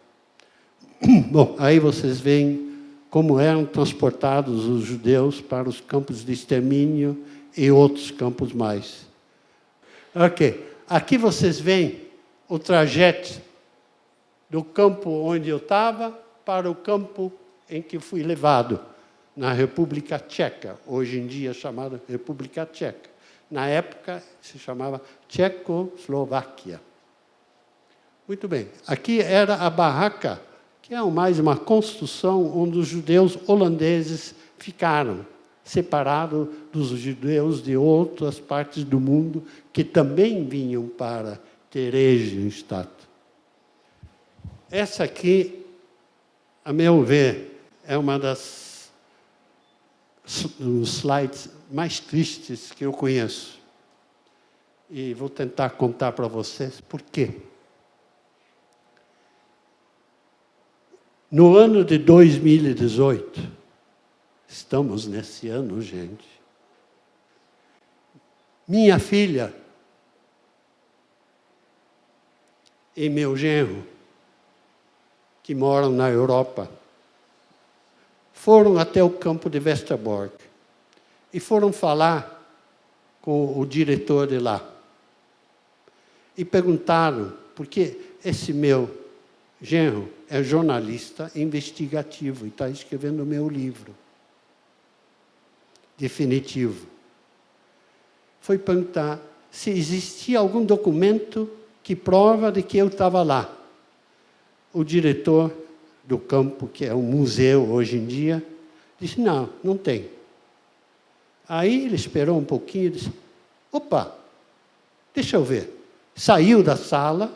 Bom, aí vocês veem como eram transportados os judeus para os campos de extermínio e outros campos mais. Ok, aqui vocês veem o trajeto do campo onde eu estava para o campo em que fui levado, na República Tcheca, hoje em dia chamada República Tcheca. Na época se chamava Tchecoslováquia. Muito bem, aqui era a barraca, que é mais uma construção onde os judeus holandeses ficaram, separados dos judeus de outras partes do mundo que também vinham para Theresienstadt. Essa aqui, a meu ver, é uma das slides mais tristes que eu conheço. E vou tentar contar para vocês por quê. No ano de 2018, estamos nesse ano, gente, minha filha e meu genro, que moram na Europa, foram até o campo de Westerbork e foram falar com o diretor de lá. E perguntaram, porque esse meu genro é jornalista investigativo e está escrevendo o meu livro definitivo. Foi perguntar se existia algum documento que prova de que eu estava lá. O diretor do campo, que é um museu hoje em dia, disse, não, não tem. Aí ele esperou um pouquinho e disse, opa, deixa eu ver. Saiu da sala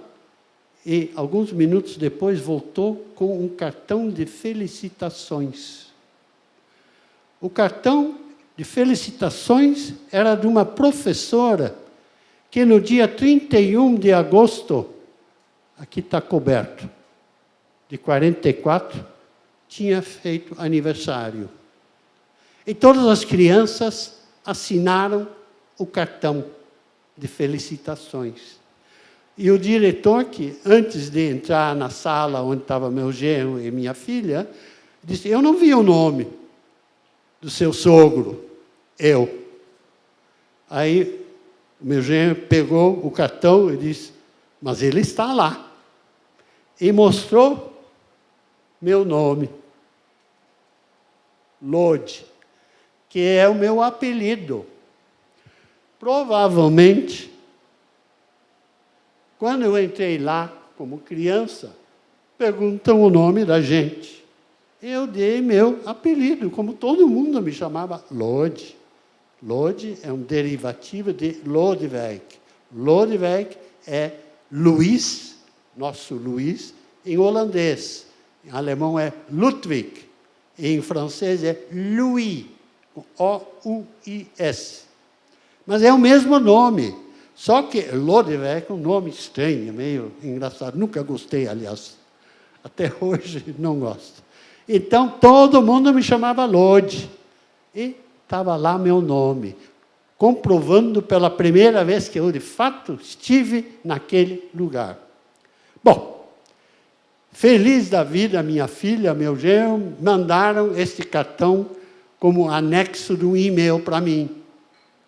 e, alguns minutos depois, voltou com um cartão de felicitações. O cartão de felicitações era de uma professora que, no dia 31 de agosto, aqui está coberto, de 44, tinha feito aniversário. E todas as crianças assinaram o cartão de felicitações. E o diretor, que antes de entrar na sala onde estava meu genro e minha filha, disse, eu não vi o nome do seu sogro, eu. Aí O meu genro pegou o cartão e disse, mas ele está lá. E mostrou meu nome, Lodi, que é o meu apelido. Provavelmente, quando eu entrei lá como criança, perguntam o nome da gente. Eu dei meu apelido, como todo mundo me chamava Lodi. Lodi é um derivativo de Lodewijk. Lodewijk é Luís, nosso Luís, em holandês. Em alemão é Ludwig. E em francês é Louis, com O-U-I-S. Mas é o mesmo nome. Só que Lodewijk é um nome estranho, meio engraçado. Nunca gostei, aliás. Até hoje não gosto. Então, todo mundo me chamava Lodi. E estava lá meu nome, comprovando pela primeira vez que eu, de fato, estive naquele lugar. Bom, feliz da vida, minha filha, meu genro, mandaram este cartão como anexo de um e-mail para mim.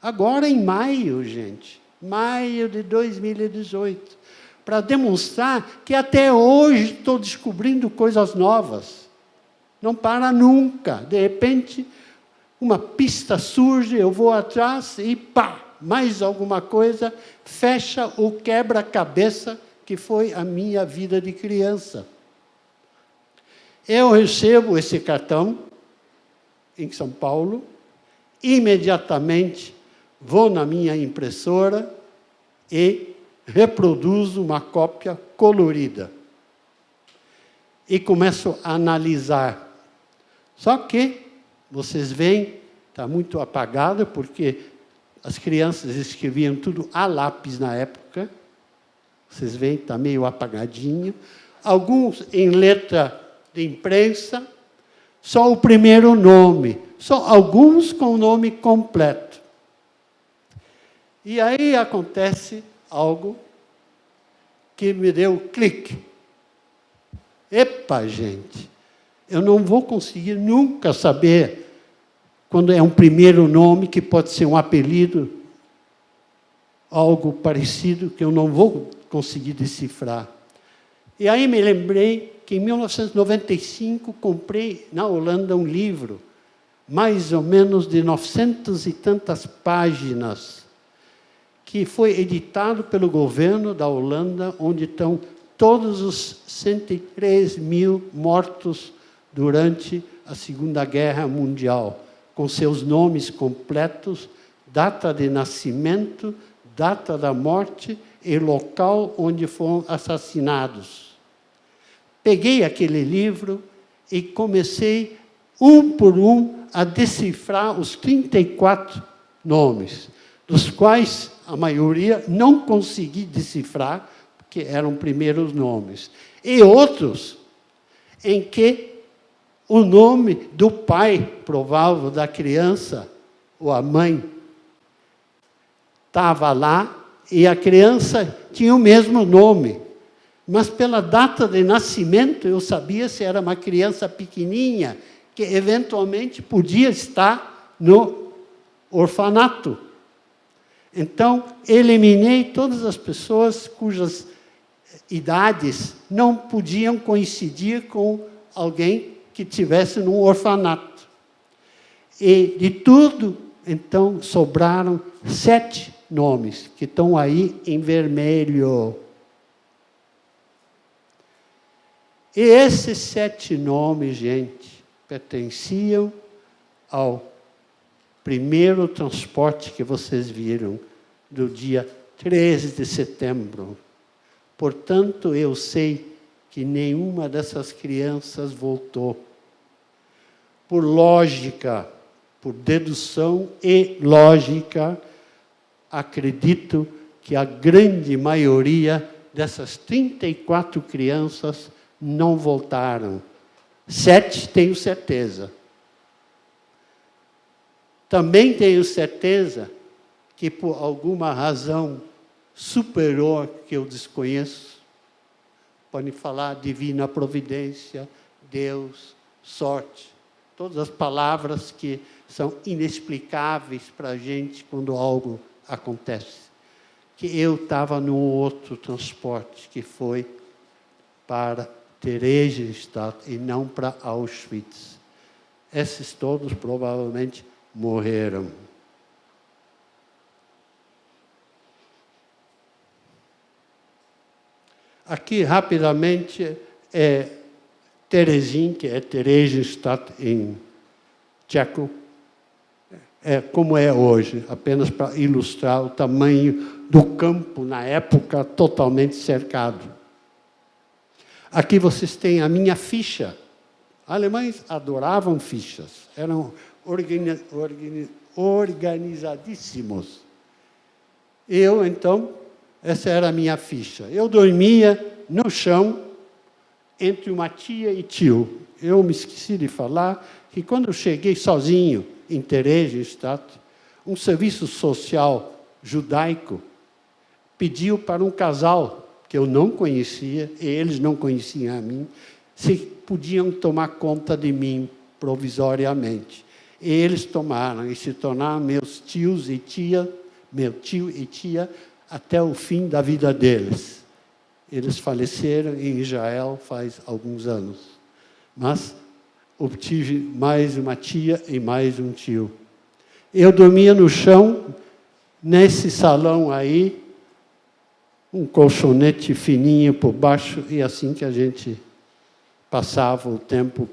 Agora em maio, gente, maio de 2018, para demonstrar que até hoje estou descobrindo coisas novas. Não para nunca. De repente, uma pista surge, eu vou atrás e pá, mais alguma coisa, fecha o quebra-cabeça que foi a minha vida de criança. Eu recebo esse cartão em São Paulo, imediatamente vou na minha impressora e reproduzo uma cópia colorida. E começo a analisar. Só que, vocês veem, está muito apagado, porque as crianças escreviam tudo a lápis na época. Vocês veem, está meio apagadinho. Alguns em letra de imprensa, só o primeiro nome. Só alguns com o nome completo. E aí acontece algo que me deu clique. Epa, gente, eu não vou conseguir nunca saber quando é um primeiro nome, que pode ser um apelido, algo parecido, que eu não vou conseguir decifrar. E aí me lembrei que em 1995 comprei na Holanda um livro, mais ou menos de 900 e tantas páginas, que foi editado pelo governo da Holanda, onde estão todos os 103 mil mortos durante a Segunda Guerra Mundial, com seus nomes completos, data de nascimento, data da morte e local onde foram assassinados. Peguei aquele livro e comecei, um por um, a decifrar os 34 nomes, dos quais a maioria não consegui decifrar, porque eram primeiros nomes, e outros em que o nome do pai provável da criança, ou a mãe, estava lá, e a criança tinha o mesmo nome. Mas pela data de nascimento, eu sabia se era uma criança pequenininha, que eventualmente podia estar no orfanato. Então, eliminei todas as pessoas cujas idades não podiam coincidir com alguém que estivesse num orfanato. E de tudo, então, sobraram 7 nomes, que estão aí em vermelho. E esses 7 nomes, gente, pertenciam ao primeiro transporte que vocês viram, do dia 13 de setembro. Portanto, eu sei que nenhuma dessas crianças voltou. Por lógica, por dedução e lógica, acredito que a grande maioria dessas 34 crianças não voltaram. 7 tenho certeza. Também tenho certeza que, por alguma razão superior que eu desconheço, podem falar divina providência, Deus, sorte, todas as palavras que são inexplicáveis para a gente quando algo acontece. que eu estava no outro transporte, que foi para Theresienstadt e não para Auschwitz. Esses todos provavelmente morreram. Aqui, rapidamente, é Terezín, que é Theresienstadt em tcheco, como é hoje, apenas para ilustrar o tamanho do campo na época, totalmente cercado. Aqui vocês têm a minha ficha. Alemães adoravam fichas, eram organizadíssimos. Eu, então, essa era a minha ficha. Eu dormia no chão, entre uma tia e tio. Eu me esqueci de falar que quando eu cheguei sozinho em Theresienstadt, um serviço social judaico pediu para um casal que eu não conhecia, e eles não conheciam a mim, se podiam tomar conta de mim provisoriamente. E eles tomaram e se tornaram meus tios e tia, meu tio e tia, até o fim da vida deles. Eles faleceram em Israel faz alguns anos. Mas obtive mais uma tia e mais um tio. Eu dormia no chão, nesse salão aí, um colchonete fininho por baixo, e assim que a gente passava o tempo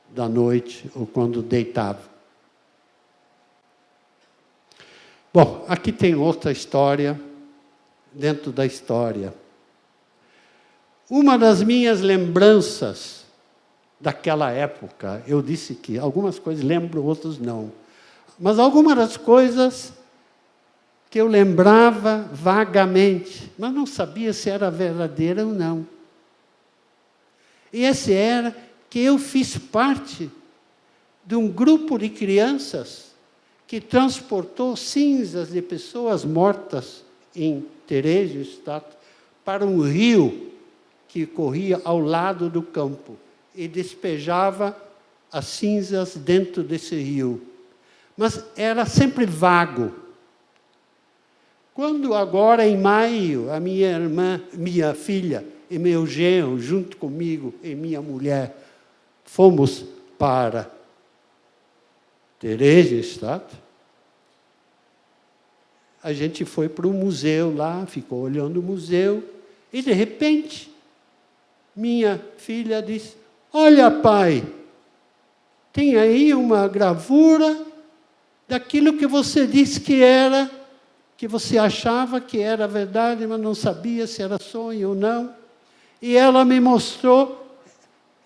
da noite ou quando deitava. Bom, aqui tem outra história, dentro da história. Uma das minhas lembranças daquela época, eu disse que algumas coisas lembro, outras não. Mas algumas das coisas que eu lembrava vagamente, mas não sabia se era verdadeira ou não. E esse era que eu fiz parte de um grupo de crianças que transportou cinzas de pessoas mortas em Theresienstadt para um rio que corria ao lado do campo e despejava as cinzas dentro desse rio. Mas era sempre vago. Quando agora, em maio, a minha irmã, minha filha e meu genro, junto comigo e minha mulher, fomos para Theresienstadt, a gente foi para o museu lá, ficou olhando o museu, e de repente, minha filha disse: olha, pai, tem aí uma gravura daquilo que você disse que era, que você achava que era verdade, mas não sabia se era sonho ou não. E ela me mostrou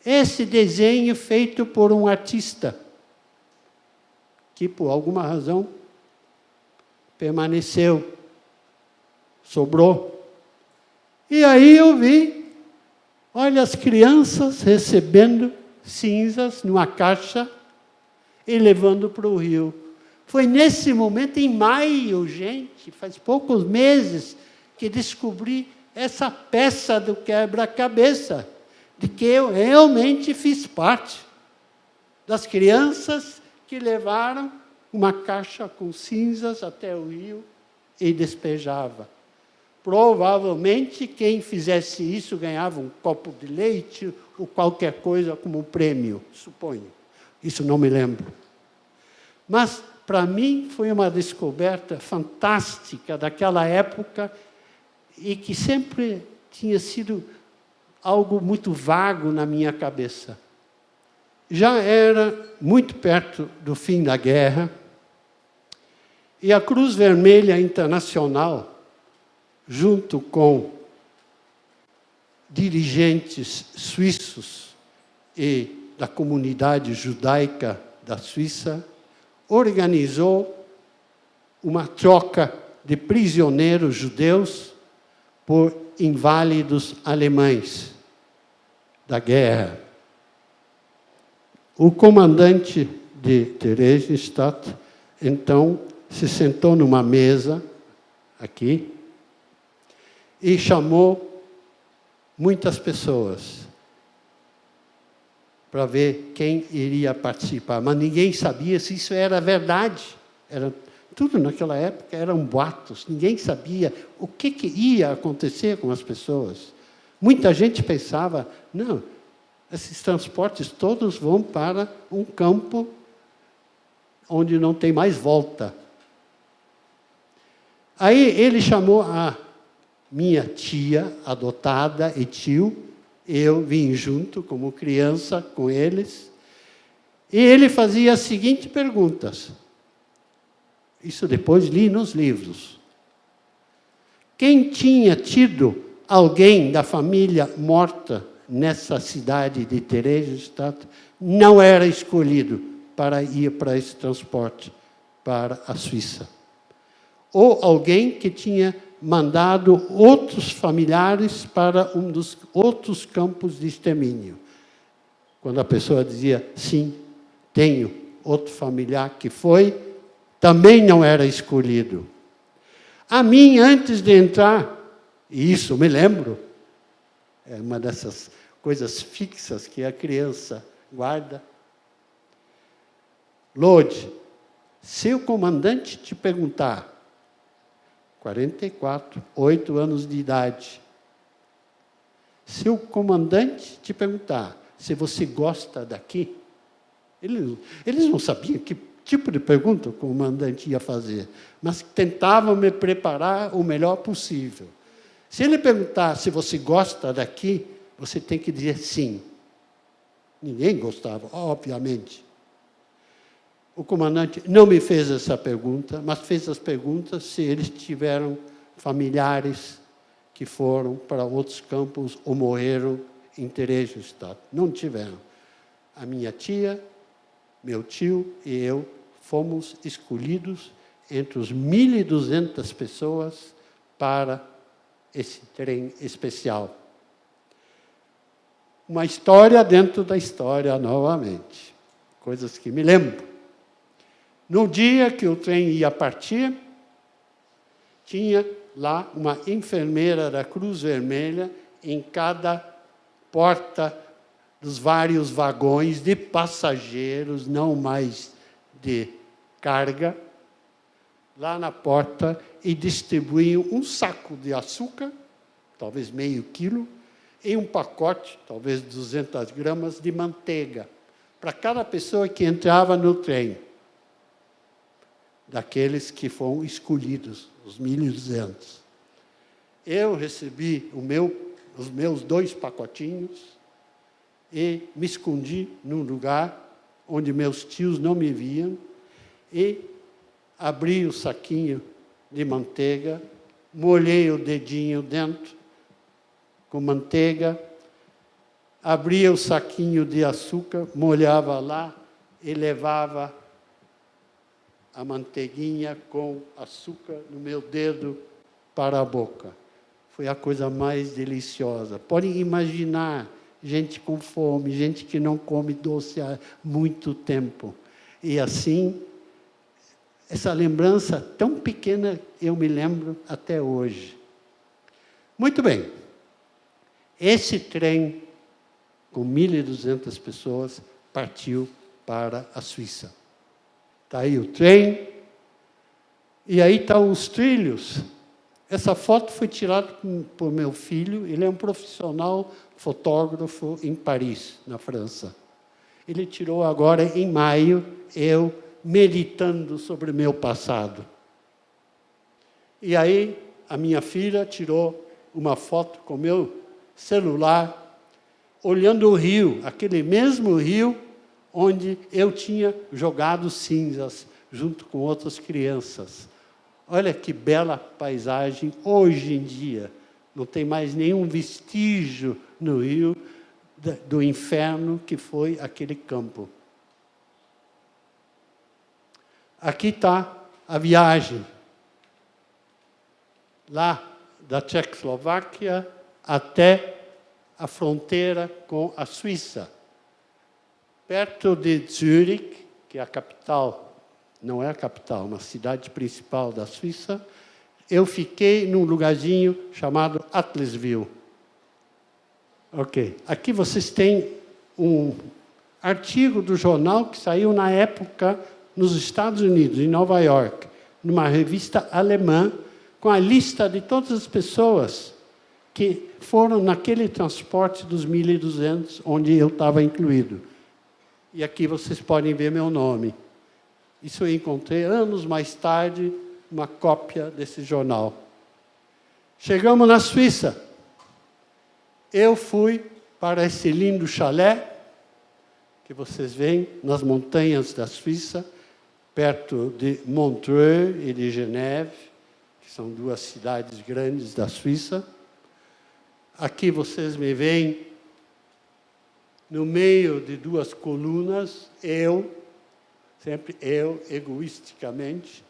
esse desenho feito por um artista, que por alguma razão permaneceu, sobrou. E aí eu vi, olha, as crianças recebendo cinzas numa caixa e levando para o rio. Foi nesse momento, em maio, gente, faz poucos meses, que descobri essa peça do quebra-cabeça, de que eu realmente fiz parte das crianças que levaram uma caixa com cinzas até o rio e despejava. Provavelmente, quem fizesse isso ganhava um copo de leite ou qualquer coisa como prêmio, suponho. Isso não me lembro. Mas, para mim, foi uma descoberta fantástica daquela época e que sempre tinha sido algo muito vago na minha cabeça. Já era muito perto do fim da guerra e a Cruz Vermelha Internacional, junto com dirigentes suíços e da comunidade judaica da Suíça, organizou uma troca de prisioneiros judeus por inválidos alemães da guerra. O comandante de Theresienstadt, então, se sentou numa mesa, aqui, e chamou muitas pessoas para ver quem iria participar. Mas ninguém sabia se isso era verdade. Eram Tudo naquela época eram boatos, ninguém sabia o que ia acontecer com as pessoas. Muita gente pensava, não, esses transportes todos vão para um campo onde não tem mais volta. Aí ele chamou a minha tia adotada e tio, eu vim junto como criança com eles, e ele fazia as seguintes perguntas. Isso depois li nos livros. Quem tinha tido alguém da família morta nessa cidade de Theresienstadt não era escolhido para ir para esse transporte para a Suíça. Ou alguém que tinha mandado outros familiares para um dos outros campos de extermínio. Quando a pessoa dizia, sim, tenho outro familiar que foi, também não era escolhido. A mim, antes de entrar, e isso me lembro, é uma dessas coisas fixas que a criança guarda. Lode, se o comandante te perguntar, 44, 8 anos de idade, se o comandante te perguntar se você gosta daqui, eles não sabiam que tipo de pergunta o comandante ia fazer, mas tentavam me preparar o melhor possível. Se ele perguntar se você gosta daqui, você tem que dizer sim. Ninguém gostava, obviamente. O comandante não me fez essa pergunta, mas fez as perguntas se eles tiveram familiares que foram para outros campos ou morreram em Theresienstadt. Não tiveram. A minha tia, meu tio e eu fomos escolhidos entre os 1.200 pessoas para esse trem especial. Uma história dentro da história, novamente. Coisas que me lembro. No dia que o trem ia partir, tinha lá uma enfermeira da Cruz Vermelha em cada porta dos vários vagões de passageiros, não mais de carga, lá na porta, e distribuíam um saco de açúcar, talvez meio quilo, e um pacote, talvez 200 gramas, de manteiga, para cada pessoa que entrava no trem, daqueles que foram escolhidos, os 1.200. Eu recebi os meus 2 pacotinhos e me escondi num lugar onde meus tios não me viam e abri o saquinho de manteiga, molhei o dedinho dentro com manteiga, abria o saquinho de açúcar, molhava lá e levava a manteiguinha com açúcar no meu dedo para a boca. Foi a coisa mais deliciosa. Podem imaginar gente com fome, gente que não come doce há muito tempo. E assim, essa lembrança tão pequena eu me lembro até hoje. Muito bem. Esse trem, com 1.200 pessoas, partiu para a Suíça. Está aí o trem, e aí estão os trilhos. Essa foto foi tirada por meu filho, ele é um profissional fotógrafo em Paris, na França. Ele tirou agora, em maio, eu meditando sobre o meu passado. E aí, a minha filha tirou uma foto com meu celular, olhando o rio, aquele mesmo rio onde eu tinha jogado cinzas junto com outras crianças. Olha que bela paisagem hoje em dia. Não tem mais nenhum vestígio no rio do inferno que foi aquele campo. Aqui está a viagem. Lá da Tchecoslováquia até a fronteira com a Suíça. Perto de Zürich, que é a capital, não é a capital, uma cidade principal da Suíça, eu fiquei num lugarzinho chamado Atlisville. Ok. Aqui vocês têm um artigo do jornal que saiu na época nos Estados Unidos, em Nova York, numa revista alemã, com a lista de todas as pessoas que foram naquele transporte dos 1.200, onde eu estava incluído. E aqui vocês podem ver meu nome. Isso eu encontrei anos mais tarde, uma cópia desse jornal. Chegamos na Suíça. Eu fui para esse lindo chalé, que vocês veem nas montanhas da Suíça, perto de Montreux e de Geneve, que são duas cidades grandes da Suíça. Aqui vocês me veem no meio de duas colunas, sempre eu, egoisticamente.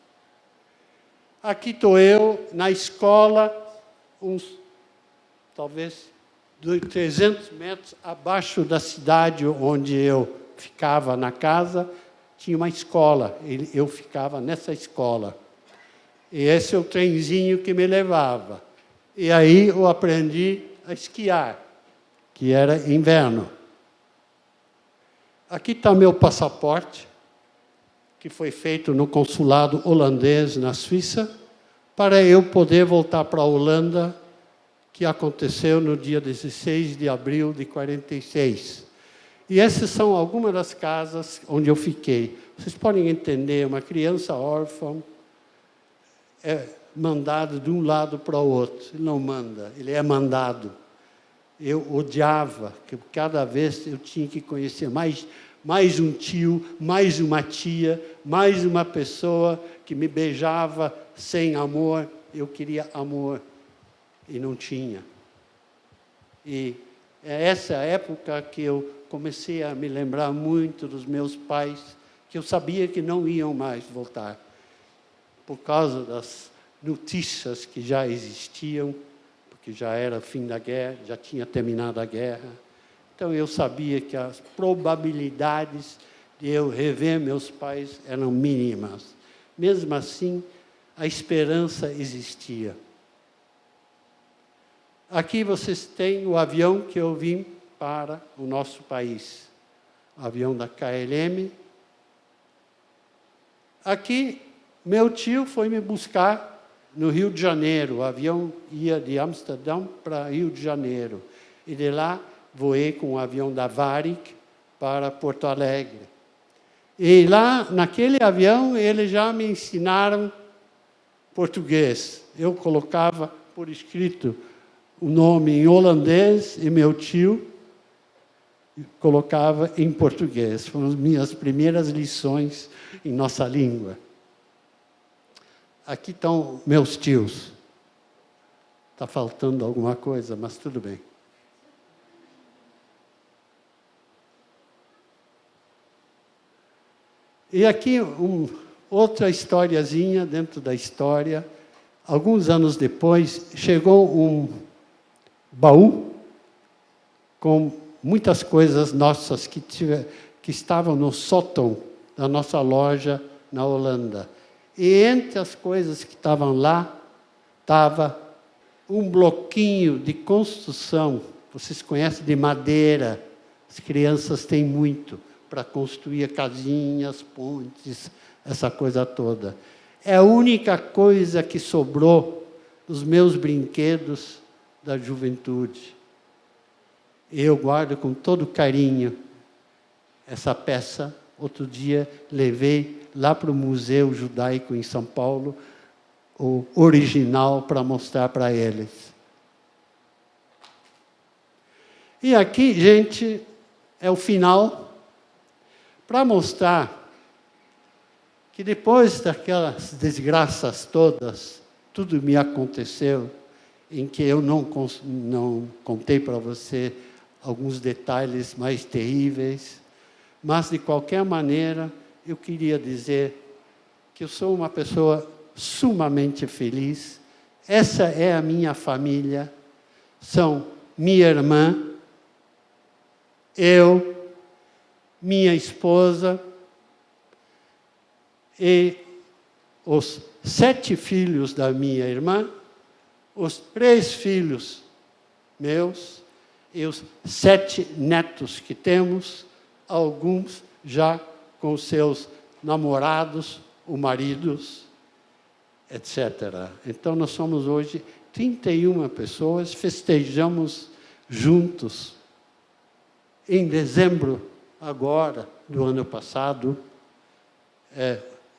Aqui estou eu, na escola, talvez 300 metros abaixo da cidade onde eu ficava na casa, tinha uma escola, eu ficava nessa escola. E esse é o trenzinho que me levava. E aí eu aprendi a esquiar, que era inverno. Aqui está meu passaporte, que foi feito no consulado holandês na Suíça, para eu poder voltar para a Holanda, que aconteceu no dia 16 de abril de 46. E essas são algumas das casas onde eu fiquei. Vocês podem entender, uma criança órfã é mandado de um lado para o outro. Ele não manda, ele é mandado. Eu odiava, que cada vez eu tinha que conhecer mais um tio, mais uma tia, mais uma pessoa que me beijava sem amor. Eu queria amor e não tinha. E é essa época que eu comecei a me lembrar muito dos meus pais, que eu sabia que não iam mais voltar, por causa das notícias que já existiam, porque já era fim da guerra, já tinha terminado a guerra. Então eu sabia que as probabilidades de eu rever meus pais eram mínimas. Mesmo assim, a esperança existia. Aqui vocês têm o avião que eu vim para o nosso país. O avião da KLM. Aqui, meu tio foi me buscar no Rio de Janeiro. O avião ia de Amsterdã para Rio de Janeiro. E de lá, voei com o avião da Varig para Porto Alegre. E lá, naquele avião, eles já me ensinaram português. Eu colocava por escrito o nome em holandês e meu tio colocava em português. Foram as minhas primeiras lições em nossa língua. Aqui estão meus tios. Está faltando alguma coisa, mas tudo bem. E aqui outra historiazinha dentro da história. Alguns anos depois, chegou um baú com muitas coisas nossas que estavam no sótão da nossa loja na Holanda. E entre as coisas que estavam lá, estava um bloquinho de construção. Vocês conhecem de madeira. As crianças têm muito para construir casinhas, pontes, essa coisa toda. É a única coisa que sobrou dos meus brinquedos da juventude. Eu guardo com todo carinho essa peça. Outro dia levei lá para o Museu Judaico em São Paulo, o original, para mostrar para eles. E aqui, gente, é o final, para mostrar que depois daquelas desgraças todas, tudo me aconteceu, em que eu não contei para você alguns detalhes mais terríveis, mas, de qualquer maneira, eu queria dizer que eu sou uma pessoa sumamente feliz. Essa é a minha família. São minha irmã, eu, minha esposa e os 7 filhos da minha irmã, os 3 filhos meus e os 7 netos que temos, alguns já com seus namorados ou maridos, etc. Então, nós somos hoje 31 pessoas, festejamos juntos. Em dezembro, agora, do ano passado,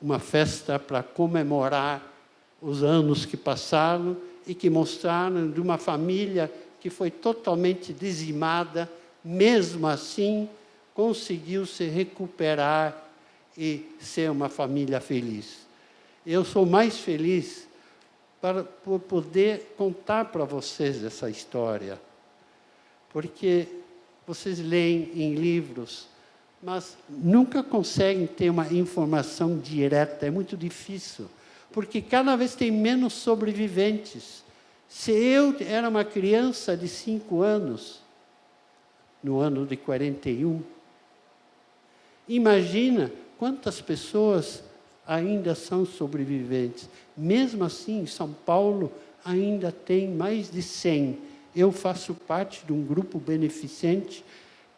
uma festa para comemorar os anos que passaram e que mostraram de uma família que foi totalmente dizimada, mesmo assim, conseguiu se recuperar e ser uma família feliz. Eu sou mais feliz por poder contar para vocês essa história, porque vocês leem em livros, mas nunca conseguem ter uma informação direta, é muito difícil, porque cada vez tem menos sobreviventes. Se eu era uma criança de 5 anos, no ano de 41, imagina quantas pessoas ainda são sobreviventes. Mesmo assim, em São Paulo, ainda tem mais de 100. Eu faço parte de um grupo beneficente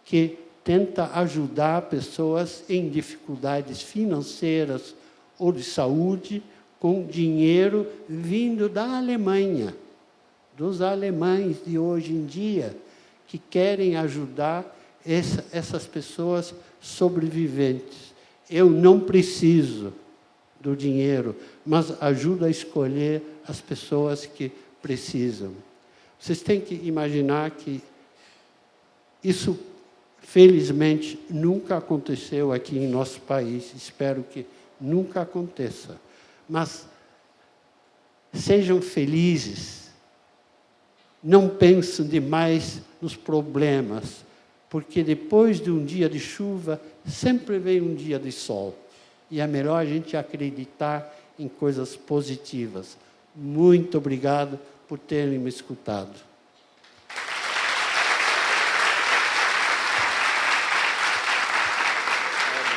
que tenta ajudar pessoas em dificuldades financeiras ou de saúde, com dinheiro vindo da Alemanha, dos alemães de hoje em dia, que querem ajudar essas pessoas sobreviventes. Eu não preciso do dinheiro, mas ajudo a escolher as pessoas que precisam. Vocês têm que imaginar que isso, felizmente, nunca aconteceu aqui em nosso país. Espero que nunca aconteça. Mas sejam felizes. Não pensem demais nos problemas, porque depois de um dia de chuva, sempre vem um dia de sol. E é melhor a gente acreditar em coisas positivas. Muito obrigado por terem me escutado.